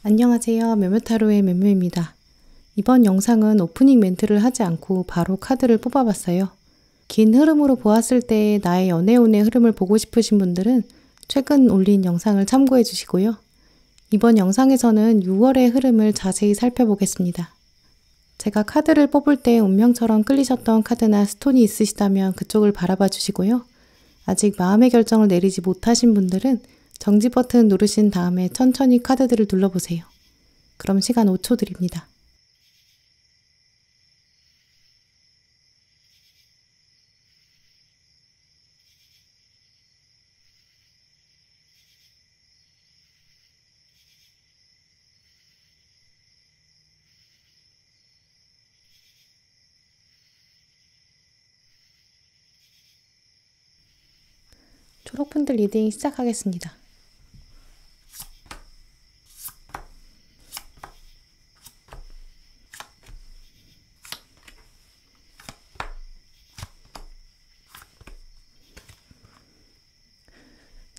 안녕하세요. 묘묘타로의 묘묘입니다. 이번 영상은 오프닝 멘트를 하지 않고 바로 카드를 뽑아봤어요. 긴 흐름으로 보았을 때 나의 연애운의 흐름을 보고 싶으신 분들은 최근 올린 영상을 참고해 주시고요. 이번 영상에서는 6월의 흐름을 자세히 살펴보겠습니다. 제가 카드를 뽑을 때 운명처럼 끌리셨던 카드나 스톤이 있으시다면 그쪽을 바라봐 주시고요. 아직 마음의 결정을 내리지 못하신 분들은 정지 버튼 누르신 다음에 천천히 카드들을 눌러보세요. 그럼 시간 5초 드립니다. 초록분들 리딩 시작하겠습니다.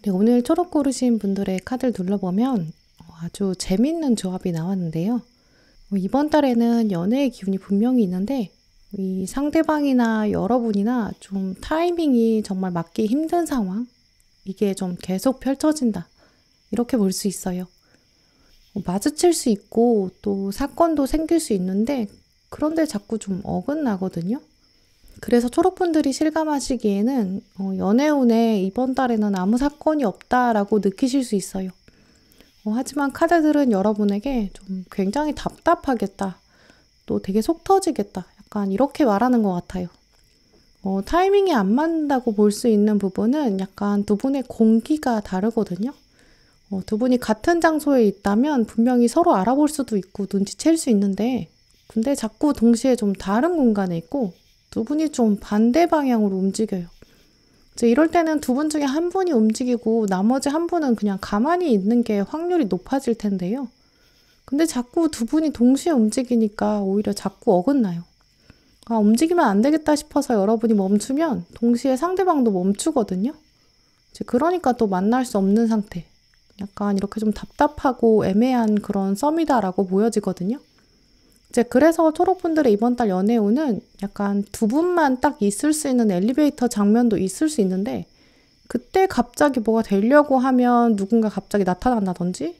네, 오늘 초록 고르신 분들의 카드를 눌러보면 아주 재밌는 조합이 나왔는데요. 이번 달에는 연애의 기운이 분명히 있는데 이 상대방이나 여러분이나 좀 타이밍이 정말 맞기 힘든 상황, 이게 좀 계속 펼쳐진다, 이렇게 볼 수 있어요. 마주칠 수 있고 또 사건도 생길 수 있는데 그런데 자꾸 좀 어긋나거든요. 그래서 초록분들이 실감하시기에는 연애운에 이번 달에는 아무 사건이 없다라고 느끼실 수 있어요. 하지만 카드들은 여러분에게 좀 굉장히 답답하겠다, 또 되게 속 터지겠다, 약간 이렇게 말하는 것 같아요. 타이밍이 안 맞는다고 볼 수 있는 부분은 약간 두 분의 공기가 다르거든요. 두 분이 같은 장소에 있다면 분명히 서로 알아볼 수도 있고 눈치챌 수 있는데, 근데 자꾸 동시에 좀 다른 공간에 있고 두 분이 좀 반대 방향으로 움직여요. 이제 이럴 때는 두 분 중에 한 분이 움직이고 나머지 한 분은 그냥 가만히 있는 게 확률이 높아질 텐데요. 근데 자꾸 두 분이 동시에 움직이니까 오히려 자꾸 어긋나요. 움직이면 안 되겠다 싶어서 여러분이 멈추면 동시에 상대방도 멈추거든요. 이제 그러니까 또 만날 수 없는 상태. 약간 이렇게 좀 답답하고 애매한 그런 썸이다라고 보여지거든요. 이제 그래서 초록분들의 이번 달 연애운은 약간 두 분만 딱 있을 수 있는 엘리베이터 장면도 있을 수 있는데, 그때 갑자기 뭐가 되려고 하면 누군가 갑자기 나타난다든지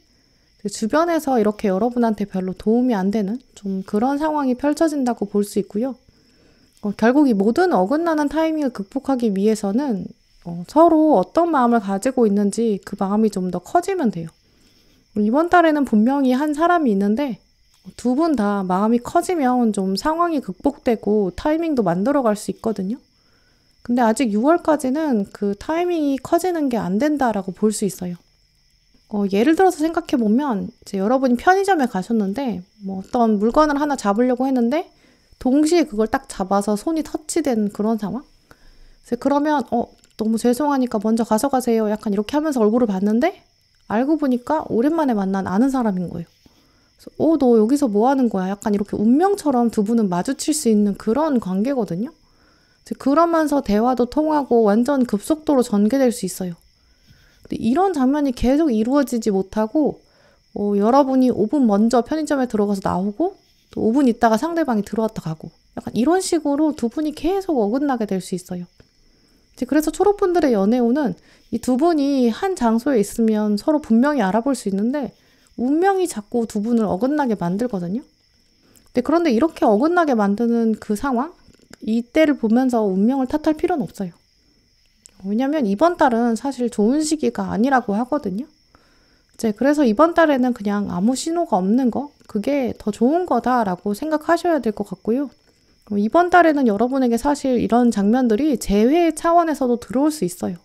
주변에서 이렇게 여러분한테 별로 도움이 안 되는 좀 그런 상황이 펼쳐진다고 볼 수 있고요. 결국 이 모든 어긋나는 타이밍을 극복하기 위해서는 서로 어떤 마음을 가지고 있는지 그 마음이 좀 더 커지면 돼요. 이번 달에는 분명히 한 사람이 있는데 두 분 다 마음이 커지면 좀 상황이 극복되고 타이밍도 만들어갈 수 있거든요. 근데 아직 6월까지는 그 타이밍이 커지는 게 안 된다라고 볼 수 있어요. 예를 들어서 생각해보면 이제 여러분이 편의점에 가셨는데 어떤 물건을 하나 잡으려고 했는데 동시에 그걸 딱 잡아서 손이 터치된 그런 상황? 그러면 너무 죄송하니까 먼저 가져가세요, 약간 이렇게 하면서 얼굴을 봤는데 알고 보니까 오랜만에 만난 아는 사람인 거예요. 그래서 너 여기서 뭐 하는 거야? 약간 이렇게 운명처럼 두 분은 마주칠 수 있는 그런 관계거든요. 그러면서 대화도 통하고 완전 급속도로 전개될 수 있어요. 근데 이런 장면이 계속 이루어지지 못하고 여러분이 5분 먼저 편의점에 들어가서 나오고 또 5분 있다가 상대방이 들어왔다 가고, 약간 이런 식으로 두 분이 계속 어긋나게 될 수 있어요. 그래서 초록분들의 연애운은 이 두 분이 한 장소에 있으면 서로 분명히 알아볼 수 있는데 운명이 자꾸 두 분을 어긋나게 만들거든요. 그런데 이렇게 어긋나게 만드는 그 상황, 이때를 보면서 운명을 탓할 필요는 없어요. 왜냐면 이번 달은 사실 좋은 시기가 아니라고 하거든요. 그래서 이번 달에는 그냥 아무 신호가 없는 거, 그게 더 좋은 거다라고 생각하셔야 될 것 같고요. 이번 달에는 여러분에게 사실 이런 장면들이 재회 차원에서도 들어올 수 있어요.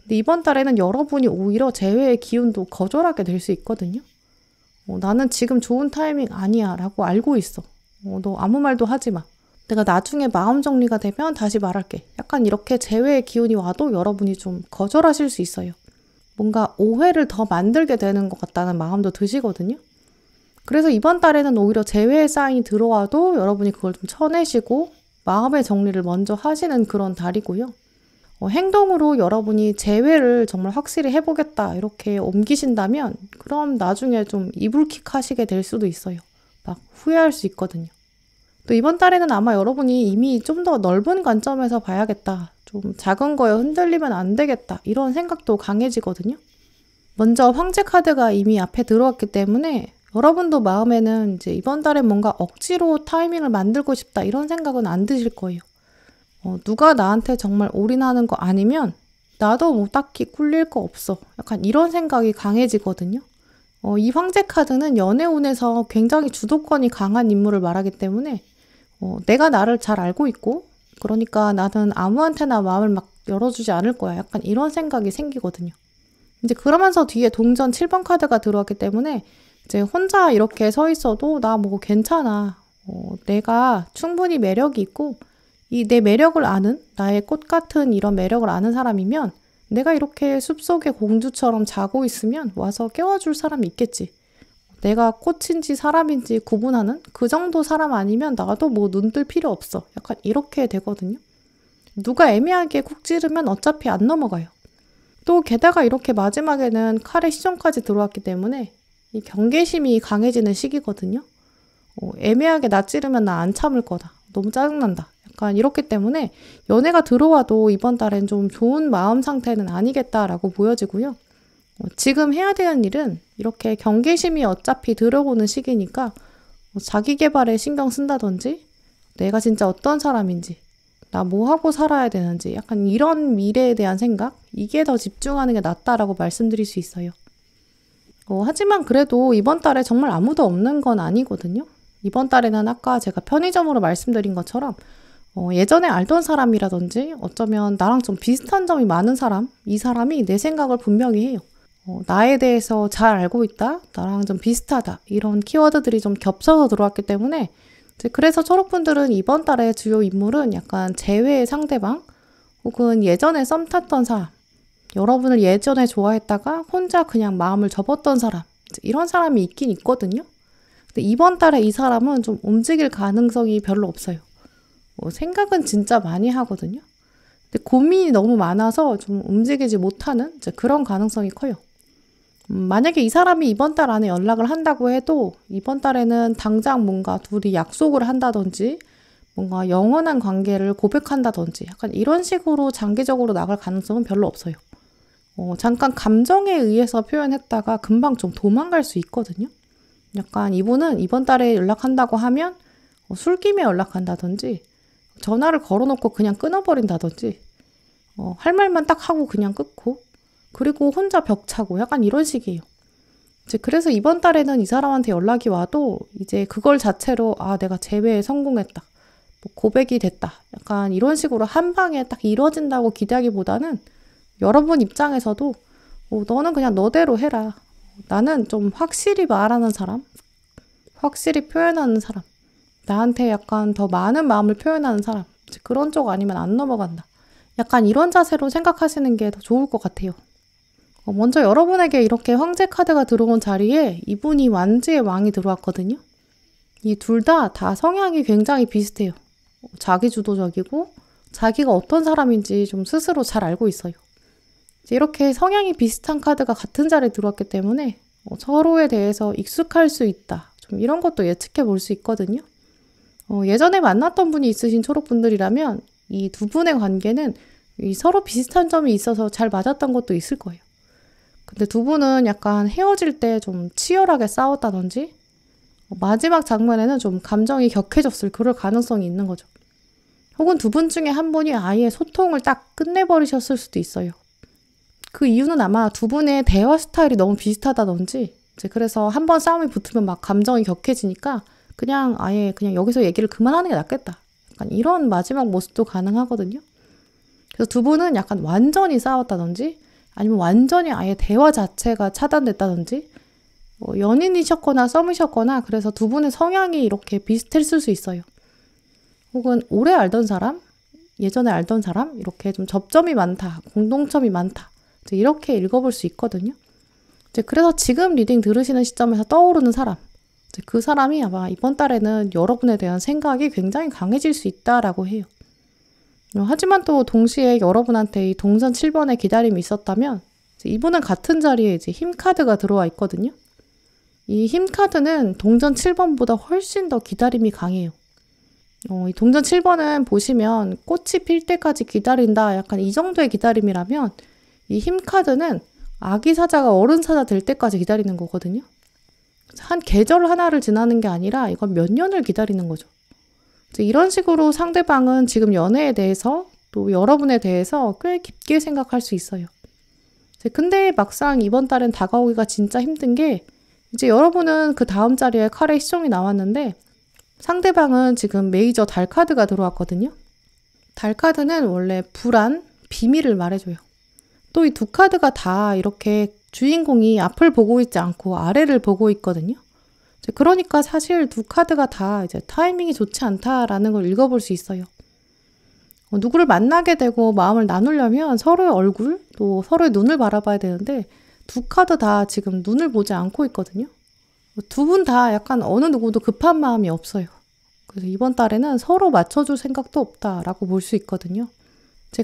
근데 이번 달에는 여러분이 오히려 재회의 기운도 거절하게 될 수 있거든요. 나는 지금 좋은 타이밍 아니야 라고 알고 있어. 너 아무 말도 하지 마. 내가 나중에 마음 정리가 되면 다시 말할게. 약간 이렇게 재회의 기운이 와도 여러분이 좀 거절하실 수 있어요. 뭔가 오해를 더 만들게 되는 것 같다는 마음도 드시거든요. 그래서 이번 달에는 오히려 재회의 사인이 들어와도 여러분이 그걸 좀 쳐내시고 마음의 정리를 먼저 하시는 그런 달이고요. 행동으로 여러분이 재회를 정말 확실히 해보겠다 이렇게 옮기신다면 그럼 나중에 좀 이불킥 하시게 될 수도 있어요. 막 후회할 수 있거든요. 또 이번 달에는 아마 여러분이 이미 좀 더 넓은 관점에서 봐야겠다. 좀 작은 거에 흔들리면 안 되겠다. 이런 생각도 강해지거든요. 먼저 황제 카드가 이미 앞에 들어왔기 때문에 여러분도 마음에는 이제 이번 달에 뭔가 억지로 타이밍을 만들고 싶다 이런 생각은 안 드실 거예요. 누가 나한테 정말 올인하는 거 아니면 나도 뭐 딱히 꿀릴 거 없어. 약간 이런 생각이 강해지거든요. 이 황제 카드는 연애운에서 굉장히 주도권이 강한 인물을 말하기 때문에 내가 나를 잘 알고 있고 그러니까 나는 아무한테나 마음을 막 열어주지 않을 거야. 약간 이런 생각이 생기거든요. 이제 그러면서 뒤에 동전 7번 카드가 들어왔기 때문에 이제 혼자 이렇게 서 있어도 나 뭐 괜찮아. 내가 충분히 매력이 있고 이 내 매력을 아는 나의 꽃 같은 이런 매력을 아는 사람이면 내가 이렇게 숲속의 공주처럼 자고 있으면 와서 깨워줄 사람이 있겠지. 내가 꽃인지 사람인지 구분하는 그 정도 사람 아니면 나도 뭐 눈뜰 필요 없어. 약간 이렇게 되거든요. 누가 애매하게 콕 찌르면 어차피 안 넘어가요. 또 게다가 이렇게 마지막에는 칼의 시종까지 들어왔기 때문에 이 경계심이 강해지는 시기거든요. 애매하게 나 찌르면 나 안 참을 거다. 너무 짜증난다. 약간 이렇기 때문에 연애가 들어와도 이번 달엔 좀 좋은 마음 상태는 아니겠다라고 보여지고요. 지금 해야 되는 일은 이렇게 경계심이 어차피 들어오는 시기니까 자기 개발에 신경 쓴다든지 내가 진짜 어떤 사람인지 나 뭐 하고 살아야 되는지 약간 이런 미래에 대한 생각 이게 더 집중하는 게 낫다라고 말씀드릴 수 있어요. 하지만 그래도 이번 달에 정말 아무도 없는 건 아니거든요. 이번 달에는 아까 제가 편의점으로 말씀드린 것처럼 예전에 알던 사람이라든지 어쩌면 나랑 좀 비슷한 점이 많은 사람, 이 사람이 내 생각을 분명히 해요. 나에 대해서 잘 알고 있다, 나랑 좀 비슷하다 이런 키워드들이 좀 겹쳐서 들어왔기 때문에 그래서 초록분들은 이번 달의 주요 인물은 약간 재회의 상대방 혹은 예전에 썸 탔던 사람, 여러분을 예전에 좋아했다가 혼자 그냥 마음을 접었던 사람 이런 사람이 있긴 있거든요. 근데 이번 달에 이 사람은 좀 움직일 가능성이 별로 없어요. 생각은 진짜 많이 하거든요. 근데 고민이 너무 많아서 좀 움직이지 못하는 이제 그런 가능성이 커요. 만약에 이 사람이 이번 달 안에 연락을 한다고 해도 이번 달에는 당장 뭔가 둘이 약속을 한다든지 뭔가 영원한 관계를 고백한다든지 약간 이런 식으로 장기적으로 나갈 가능성은 별로 없어요. 잠깐 감정에 의해서 표현했다가 금방 좀 도망갈 수 있거든요. 약간 이분은 이번 달에 연락한다고 하면 술김에 연락한다든지 전화를 걸어놓고 그냥 끊어버린다든지 할 말만 딱 하고 그냥 끊고 그리고 혼자 벽차고 약간 이런 식이에요. 이제 그래서 이번 달에는 이 사람한테 연락이 와도 이제 그걸 자체로 내가 재회에 성공했다. 뭐 고백이 됐다. 약간 이런 식으로 한 방에 딱 이루어진다고 기대하기보다는 여러분 입장에서도 너는 그냥 너대로 해라. 나는 좀 확실히 말하는 사람, 확실히 표현하는 사람, 나한테 약간 더 많은 마음을 표현하는 사람, 그런 쪽 아니면 안 넘어간다. 약간 이런 자세로 생각하시는 게 더 좋을 것 같아요. 먼저 여러분에게 이렇게 황제 카드가 들어온 자리에 이분이 완지의 왕이 들어왔거든요. 이 둘 다 성향이 굉장히 비슷해요. 자기주도적이고 자기가 어떤 사람인지 좀 스스로 잘 알고 있어요. 이렇게 성향이 비슷한 카드가 같은 자리에 들어왔기 때문에 서로에 대해서 익숙할 수 있다. 좀 이런 것도 예측해 볼 수 있거든요. 예전에 만났던 분이 있으신 초록분들이라면 이 두 분의 관계는 서로 비슷한 점이 있어서 잘 맞았던 것도 있을 거예요. 근데 두 분은 약간 헤어질 때 좀 치열하게 싸웠다든지 마지막 장면에는 좀 감정이 격해졌을 그럴 가능성이 있는 거죠. 혹은 두 분 중에 한 분이 아예 소통을 딱 끝내버리셨을 수도 있어요. 그 이유는 아마 두 분의 대화 스타일이 너무 비슷하다든지 그래서 한번 싸움이 붙으면 막 감정이 격해지니까 그냥 아예 그냥 여기서 얘기를 그만하는 게 낫겠다. 약간 이런 마지막 모습도 가능하거든요. 그래서 두 분은 약간 완전히 싸웠다든지 아니면 완전히 아예 대화 자체가 차단됐다든지 연인이셨거나 썸이셨거나 그래서 두 분의 성향이 이렇게 비슷했을 수 있어요. 혹은 오래 알던 사람, 예전에 알던 사람 이렇게 좀 접점이 많다, 공동점이 많다 이렇게 읽어볼 수 있거든요. 그래서 지금 리딩 들으시는 시점에서 떠오르는 사람 그 사람이 아마 이번 달에는 여러분에 대한 생각이 굉장히 강해질 수 있다라고 해요. 하지만 또 동시에 여러분한테 이 동전 7번의 기다림이 있었다면 이분은 같은 자리에 이제 힘 카드가 들어와 있거든요. 이 힘 카드는 동전 7번보다 훨씬 더 기다림이 강해요. 이 동전 7번은 보시면 꽃이 필 때까지 기다린다, 약간 이 정도의 기다림이라면 이 힘 카드는 아기 사자가 어른 사자 될 때까지 기다리는 거거든요. 한 계절 하나를 지나는 게 아니라 이건 몇 년을 기다리는 거죠. 이런 식으로 상대방은 지금 연애에 대해서 또 여러분에 대해서 꽤 깊게 생각할 수 있어요. 근데 막상 이번 달엔 다가오기가 진짜 힘든 게 이제 여러분은 그 다음 자리에 칼의 시종이 나왔는데 상대방은 지금 메이저 달 카드가 들어왔거든요. 달 카드는 원래 불안, 비밀을 말해줘요. 또 이 두 카드가 다 이렇게 주인공이 앞을 보고 있지 않고 아래를 보고 있거든요. 그러니까 사실 두 카드가 다 이제 타이밍이 좋지 않다라는 걸 읽어볼 수 있어요. 누구를 만나게 되고 마음을 나누려면 서로의 얼굴, 또 서로의 눈을 바라봐야 되는데 두 카드 다 지금 눈을 보지 않고 있거든요. 두 분 다 약간 어느 누구도 급한 마음이 없어요. 그래서 이번 달에는 서로 맞춰줄 생각도 없다라고 볼 수 있거든요.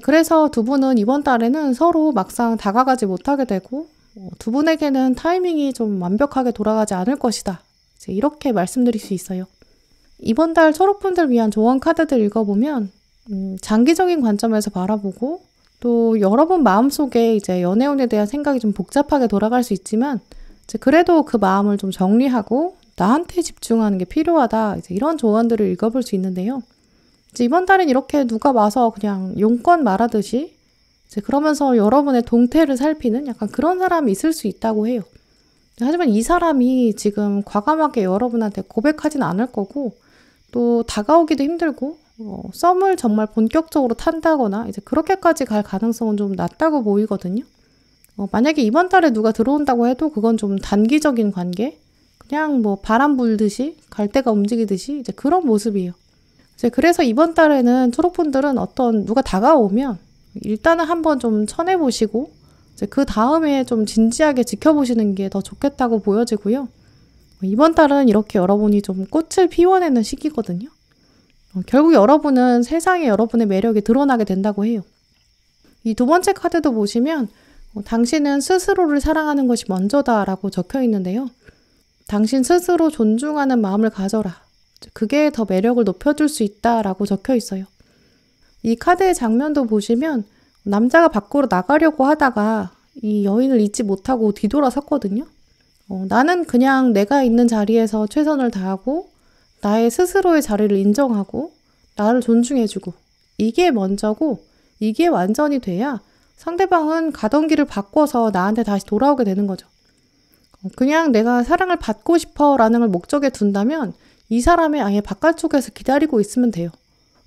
그래서 두 분은 이번 달에는 서로 막상 다가가지 못하게 되고 두 분에게는 타이밍이 좀 완벽하게 돌아가지 않을 것이다. 이렇게 말씀드릴 수 있어요. 이번 달 초록분들 위한 조언 카드들 읽어보면 장기적인 관점에서 바라보고 또 여러분 마음속에 이제 연애운에 대한 생각이 좀 복잡하게 돌아갈 수 있지만 그래도 그 마음을 좀 정리하고 나한테 집중하는 게 필요하다. 이런 조언들을 읽어볼 수 있는데요. 이번 달엔 이렇게 누가 와서 그냥 용건 말하듯이 그러면서 여러분의 동태를 살피는 약간 그런 사람이 있을 수 있다고 해요. 하지만 이 사람이 지금 과감하게 여러분한테 고백하진 않을 거고 또 다가오기도 힘들고 썸을 정말 본격적으로 탄다거나 이제 그렇게까지 갈 가능성은 좀 낮다고 보이거든요. 만약에 이번 달에 누가 들어온다고 해도 그건 좀 단기적인 관계, 그냥 뭐 바람 불듯이 갈대가 움직이듯이 이제 그런 모습이에요. 그래서 이번 달에는 초록분들은 어떤 누가 다가오면 일단은 한번 좀 쳐내보시고 그 다음에 좀 진지하게 지켜보시는 게 더 좋겠다고 보여지고요. 이번 달은 이렇게 여러분이 좀 꽃을 피워내는 시기거든요. 결국 여러분은 세상에 여러분의 매력이 드러나게 된다고 해요. 이 두 번째 카드도 보시면 당신은 스스로를 사랑하는 것이 먼저다라고 적혀 있는데요. 당신 스스로 존중하는 마음을 가져라. 그게 더 매력을 높여줄 수 있다라고 적혀 있어요. 이 카드의 장면도 보시면 남자가 밖으로 나가려고 하다가 이 여인을 잊지 못하고 뒤돌아섰거든요. 나는 그냥 내가 있는 자리에서 최선을 다하고 나의 스스로의 자리를 인정하고 나를 존중해주고 이게 먼저고 이게 완전히 돼야 상대방은 가던 길을 바꿔서 나한테 다시 돌아오게 되는 거죠. 그냥 내가 사랑을 받고 싶어 라는 걸 목적에 둔다면 이 사람이 아예 바깥쪽에서 기다리고 있으면 돼요.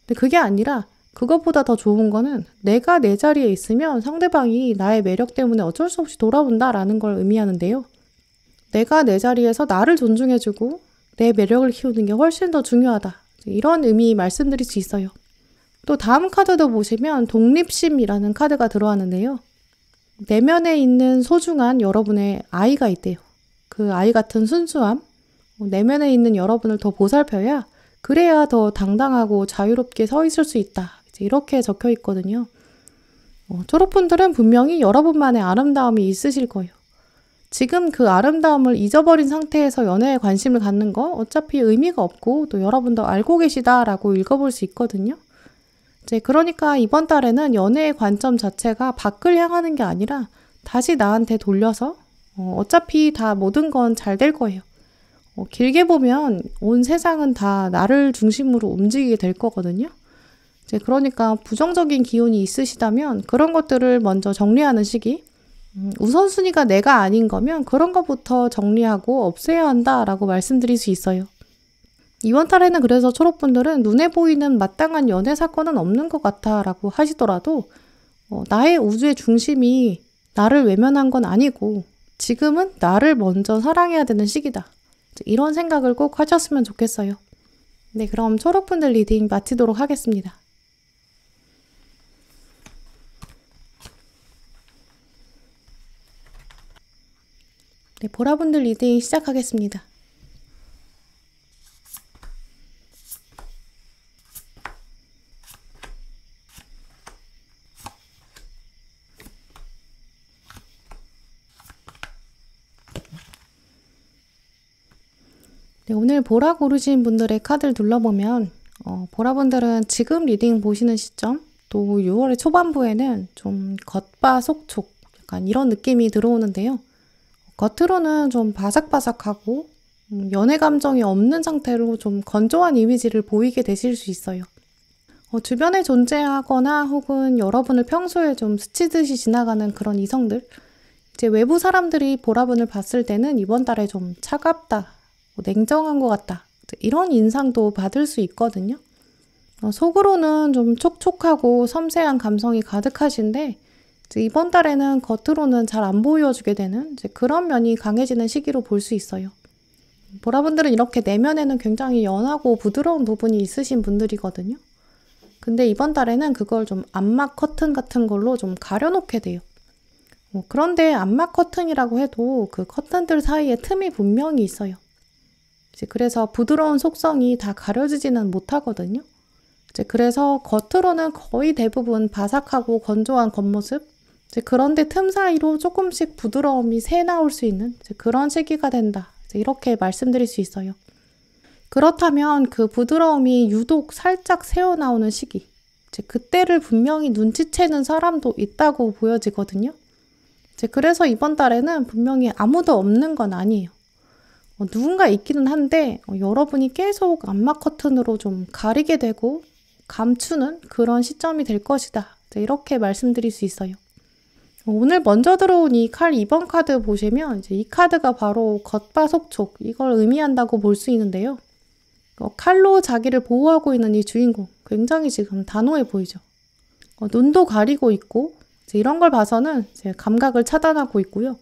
근데 그게 아니라 그것보다 더 좋은 거는 내가 내 자리에 있으면 상대방이 나의 매력 때문에 어쩔 수 없이 돌아온다라는 걸 의미하는데요. 내가 내 자리에서 나를 존중해주고 내 매력을 키우는 게 훨씬 더 중요하다. 이런 의미 말씀드릴 수 있어요. 또 다음 카드도 보시면 독립심이라는 카드가 들어왔는데요. 내면에 있는 소중한 여러분의 아이가 있대요. 그 아이 같은 순수함, 내면에 있는 여러분을 더 보살펴야 그래야 더 당당하고 자유롭게 서 있을 수 있다. 이렇게 적혀 있거든요. 초록분들은 분명히 여러분만의 아름다움이 있으실 거예요. 지금 그 아름다움을 잊어버린 상태에서 연애에 관심을 갖는 거 어차피 의미가 없고 또 여러분도 알고 계시다라고 읽어볼 수 있거든요. 그러니까 이번 달에는 연애의 관점 자체가 밖을 향하는 게 아니라 다시 나한테 돌려서 어차피 다 모든 건 잘 될 거예요. 길게 보면 온 세상은 다 나를 중심으로 움직이게 될 거거든요. 그러니까 부정적인 기운이 있으시다면 그런 것들을 먼저 정리하는 시기, 우선순위가 내가 아닌 거면 그런 것부터 정리하고 없애야 한다라고 말씀드릴 수 있어요. 이번 달에는 그래서 초록분들은 눈에 보이는 마땅한 연애 사건은 없는 것 같아 라고 하시더라도 나의 우주의 중심이 나를 외면한 건 아니고 지금은 나를 먼저 사랑해야 되는 시기다. 이런 생각을 꼭 하셨으면 좋겠어요. 네, 그럼 초록분들 리딩 마치도록 하겠습니다. 네, 보라분들 리딩 시작하겠습니다. 네, 오늘 보라 고르신 분들의 카드를 둘러보면 보라분들은 지금 리딩 보시는 시점 또 6월의 초반부에는 좀 겉바속촉 약간 이런 느낌이 들어오는데요. 겉으로는 좀 바삭바삭하고 연애 감정이 없는 상태로 좀 건조한 이미지를 보이게 되실 수 있어요. 주변에 존재하거나 혹은 여러분을 평소에 좀 스치듯이 지나가는 그런 이성들, 이제 외부 사람들이 보라분을 봤을 때는 이번 달에 좀 차갑다, 냉정한 것 같다, 이런 인상도 받을 수 있거든요. 속으로는 좀 촉촉하고 섬세한 감성이 가득하신데 이제 이번 달에는 겉으로는 잘 안 보여주게 되는 이제 그런 면이 강해지는 시기로 볼 수 있어요. 보라분들은 이렇게 내면에는 굉장히 연하고 부드러운 부분이 있으신 분들이거든요. 근데 이번 달에는 그걸 좀 암막 커튼 같은 걸로 좀 가려놓게 돼요. 그런데 암막 커튼이라고 해도 그 커튼들 사이에 틈이 분명히 있어요. 이제 그래서 부드러운 속성이 다 가려지지는 못하거든요. 이제 그래서 겉으로는 거의 대부분 바삭하고 건조한 겉모습, 이제 그런데 틈 사이로 조금씩 부드러움이 새 나올 수 있는 이제 그런 시기가 된다. 이제 이렇게 말씀드릴 수 있어요. 그렇다면 그 부드러움이 유독 살짝 새어나오는 시기, 이제 그때를 분명히 눈치채는 사람도 있다고 보여지거든요. 이제 그래서 이번 달에는 분명히 아무도 없는 건 아니에요. 누군가 있기는 한데 여러분이 계속 암막 커튼으로 좀 가리게 되고 감추는 그런 시점이 될 것이다. 이렇게 말씀드릴 수 있어요. 오늘 먼저 들어온 이 칼 2번 카드 보시면 이제 이 카드가 바로 겉바속촉 이걸 의미한다고 볼 수 있는데요. 칼로 자기를 보호하고 있는 이 주인공 굉장히 지금 단호해 보이죠. 눈도 가리고 있고 이제 이런 걸 봐서는 이제 감각을 차단하고 있고요.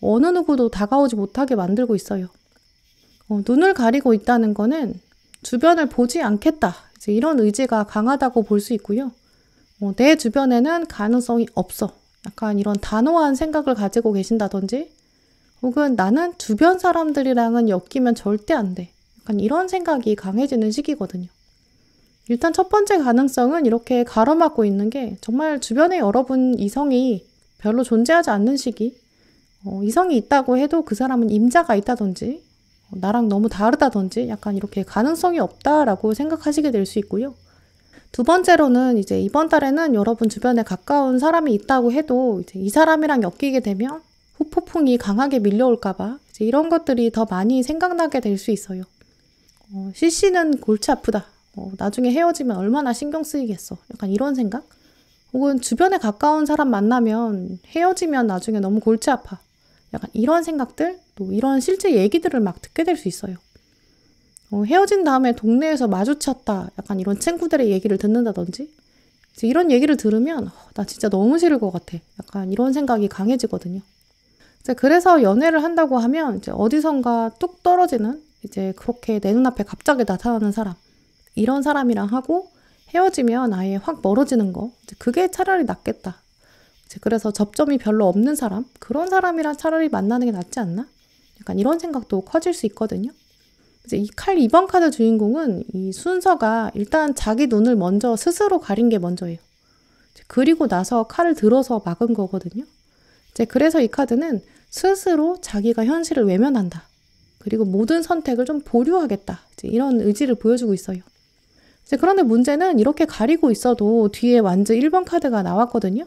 어느 누구도 다가오지 못하게 만들고 있어요. 눈을 가리고 있다는 거는 주변을 보지 않겠다. 이제 이런 의지가 강하다고 볼 수 있고요. 내 주변에는 가능성이 없어. 약간 이런 단호한 생각을 가지고 계신다든지 혹은 나는 주변 사람들이랑은 엮이면 절대 안 돼. 약간 이런 생각이 강해지는 시기거든요. 일단 첫 번째 가능성은 이렇게 가로막고 있는 게 정말 주변에 여러분 이성이 별로 존재하지 않는 시기, 이성이 있다고 해도 그 사람은 임자가 있다든지 나랑 너무 다르다든지 약간 이렇게 가능성이 없다라고 생각하시게 될 수 있고요. 두 번째로는 이제 이번 달에는 여러분 주변에 가까운 사람이 있다고 해도 이제 이 사람이랑 엮이게 되면 후폭풍이 강하게 밀려올까봐 이제 이런 것들이 더 많이 생각나게 될 수 있어요. CC는 골치 아프다. 나중에 헤어지면 얼마나 신경 쓰이겠어. 약간 이런 생각? 혹은 주변에 가까운 사람 만나면 헤어지면 나중에 너무 골치 아파. 약간 이런 생각들, 또 이런 실제 얘기들을 막 듣게 될 수 있어요. 헤어진 다음에 동네에서 마주쳤다. 약간 이런 친구들의 얘기를 듣는다든지 이제 이런 얘기를 들으면 나 진짜 너무 싫을 것 같아. 약간 이런 생각이 강해지거든요. 이제 그래서 연애를 한다고 하면 이제 어디선가 뚝 떨어지는 이제 그렇게 내 눈앞에 갑자기 나타나는 사람 이런 사람이랑 하고 헤어지면 아예 확 멀어지는 거 이제 그게 차라리 낫겠다. 이제 그래서 접점이 별로 없는 사람 그런 사람이랑 차라리 만나는 게 낫지 않나? 약간 이런 생각도 커질 수 있거든요. 이제 이 칼 2번 카드 주인공은 이 순서가 일단 자기 눈을 먼저 스스로 가린 게 먼저예요. 그리고 나서 칼을 들어서 막은 거거든요. 이제 그래서 이 카드는 스스로 자기가 현실을 외면한다. 그리고 모든 선택을 좀 보류하겠다. 이제 이런 의지를 보여주고 있어요. 이제 그런데 문제는 이렇게 가리고 있어도 뒤에 완즈 1번 카드가 나왔거든요.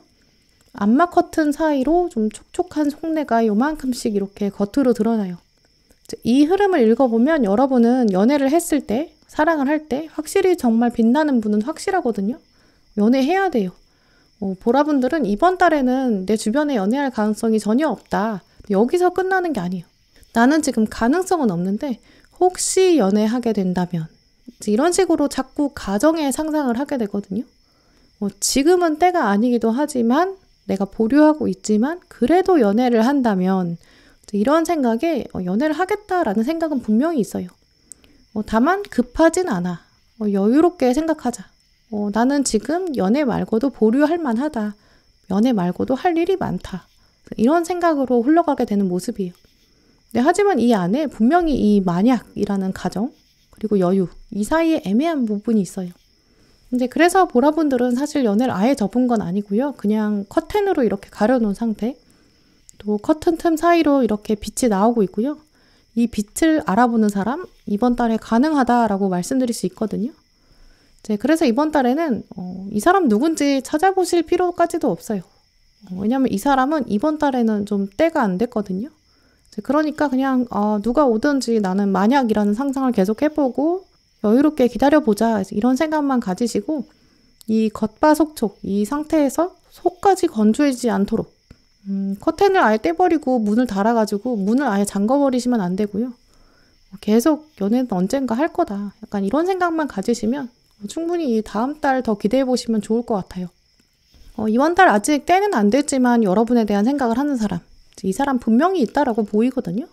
암막 커튼 사이로 좀 촉촉한 속내가 요만큼씩 이렇게 겉으로 드러나요. 이 흐름을 읽어보면 여러분은 연애를 했을 때, 사랑을 할 때 확실히 정말 빛나는 분은 확실하거든요. 연애해야 돼요. 보라분들은 이번 달에는 내 주변에 연애할 가능성이 전혀 없다. 여기서 끝나는 게 아니에요. 나는 지금 가능성은 없는데 혹시 연애하게 된다면 이런 식으로 자꾸 가정의 상상을 하게 되거든요. 지금은 때가 아니기도 하지만 내가 보류하고 있지만 그래도 연애를 한다면 이런 생각에 연애를 하겠다라는 생각은 분명히 있어요. 다만 급하진 않아. 여유롭게 생각하자. 나는 지금 연애 말고도 보류할 만하다. 연애 말고도 할 일이 많다. 이런 생각으로 흘러가게 되는 모습이에요. 네, 하지만 이 안에 분명히 이 만약이라는 가정 그리고 여유 이 사이에 애매한 부분이 있어요. 근데 그래서 보라분들은 사실 연애를 아예 접은 건 아니고요. 그냥 커튼으로 이렇게 가려놓은 상태 또 커튼 틈 사이로 이렇게 빛이 나오고 있고요. 이 빛을 알아보는 사람, 이번 달에 가능하다라고 말씀드릴 수 있거든요. 그래서 이번 달에는 이 사람 누군지 찾아보실 필요까지도 없어요. 왜냐면 이 사람은 이번 달에는 좀 때가 안 됐거든요. 그러니까 그냥 누가 오든지 나는 만약이라는 상상을 계속 해보고 여유롭게 기다려보자 이런 생각만 가지시고 이 겉바속촉 이 상태에서 속까지 건조해지지 않도록 커튼을 아예 떼버리고 문을 닫아가지고 문을 아예 잠궈버리시면 안 되고요. 계속 연애는 언젠가 할 거다. 약간 이런 생각만 가지시면 충분히 이 다음 달 더 기대해보시면 좋을 것 같아요. 이번 달 아직 때는 안 됐지만 여러분에 대한 생각을 하는 사람, 이 사람 분명히 있다라고 보이거든요.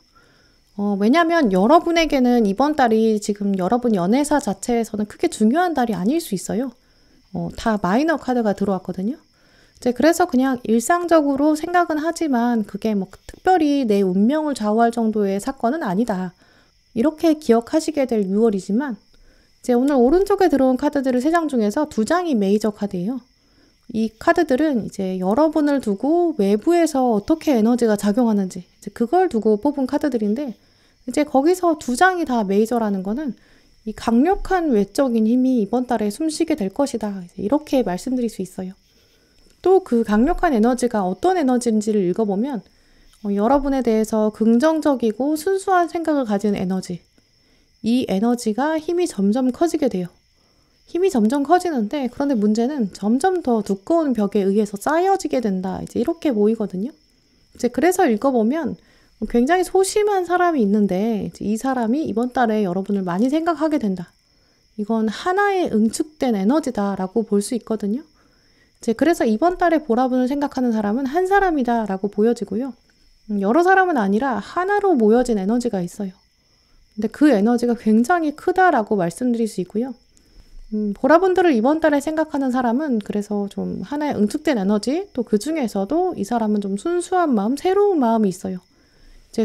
왜냐하면 여러분에게는 이번 달이 지금 여러분 연애사 자체에서는 크게 중요한 달이 아닐 수 있어요. 다 마이너 카드가 들어왔거든요. 그래서 그냥 일상적으로 생각은 하지만 그게 뭐 특별히 내 운명을 좌우할 정도의 사건은 아니다. 이렇게 기억하시게 될 6월이지만 오늘 오른쪽에 들어온 카드들을 3장 중에서 2장이 메이저 카드예요. 이 카드들은 이제 여러분을 두고 외부에서 어떻게 에너지가 작용하는지 그걸 두고 뽑은 카드들인데 거기서 2장이 다 메이저라는 거는 이 강력한 외적인 힘이 이번 달에 숨쉬게 될 것이다. 이렇게 말씀드릴 수 있어요. 또 그 강력한 에너지가 어떤 에너지인지를 읽어보면 여러분에 대해서 긍정적이고 순수한 생각을 가진 에너지, 이 에너지가 힘이 점점 커지게 돼요. 힘이 점점 커지는데 그런데 문제는 점점 더 두꺼운 벽에 의해서 쌓여지게 된다. 이렇게 보이거든요. 그래서 읽어보면 굉장히 소심한 사람이 있는데 이 사람이 이번 달에 여러분을 많이 생각하게 된다. 이건 하나의 응축된 에너지다라고 볼 수 있거든요. 그래서 이번 달에 보라분을 생각하는 사람은 한 사람이다라고 보여지고요. 여러 사람은 아니라 하나로 모여진 에너지가 있어요. 근데 그 에너지가 굉장히 크다라고 말씀드릴 수 있고요. 보라분들을 이번 달에 생각하는 사람은 그래서 좀 하나의 응축된 에너지, 또 그 중에서도 이 사람은 좀 순수한 마음, 새로운 마음이 있어요.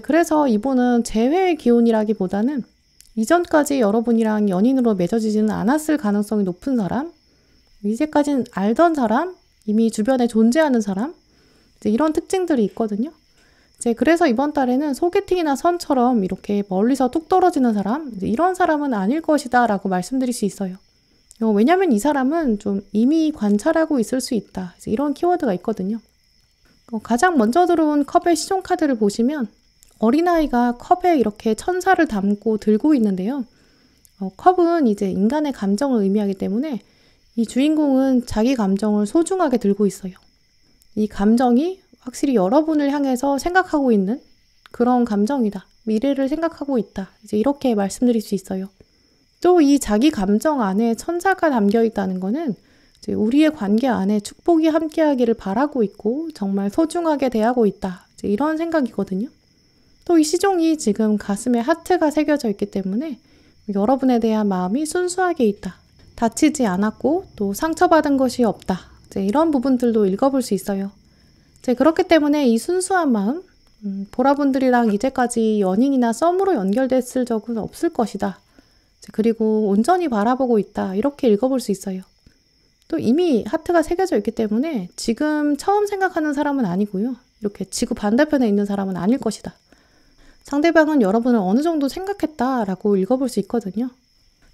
그래서 이분은 재회의 기운이라기보다는 이전까지 여러분이랑 연인으로 맺어지지는 않았을 가능성이 높은 사람, 이제까지는 알던 사람, 이미 주변에 존재하는 사람, 이런 특징들이 있거든요. 그래서 이번 달에는 소개팅이나 선처럼 이렇게 멀리서 뚝 떨어지는 사람, 이런 사람은 아닐 것이다 라고 말씀드릴 수 있어요. 왜냐하면 이 사람은 좀 이미 관찰하고 있을 수 있다. 이런 키워드가 있거든요. 가장 먼저 들어온 컵의 시종 카드를 보시면 어린아이가 컵에 이렇게 천사를 담고 들고 있는데요. 컵은 이제 인간의 감정을 의미하기 때문에 이 주인공은 자기 감정을 소중하게 들고 있어요. 이 감정이 확실히 여러분을 향해서 생각하고 있는 그런 감정이다. 미래를 생각하고 있다. 이렇게 말씀드릴 수 있어요. 또 이 자기 감정 안에 천사가 담겨 있다는 거는 우리의 관계 안에 축복이 함께하기를 바라고 있고 정말 소중하게 대하고 있다. 이런 생각이거든요. 또 이 시종이 지금 가슴에 하트가 새겨져 있기 때문에 여러분에 대한 마음이 순수하게 있다. 다치지 않았고 또 상처받은 것이 없다. 이런 부분들도 읽어볼 수 있어요. 그렇기 때문에 이 순수한 마음, 보라분들이랑 이제까지 연인이나 썸으로 연결됐을 적은 없을 것이다. 그리고 온전히 바라보고 있다. 이렇게 읽어볼 수 있어요. 또 이미 하트가 새겨져 있기 때문에 지금 처음 생각하는 사람은 아니고요. 이렇게 지구 반대편에 있는 사람은 아닐 것이다. 상대방은 여러분을 어느 정도 생각했다라고 읽어볼 수 있거든요.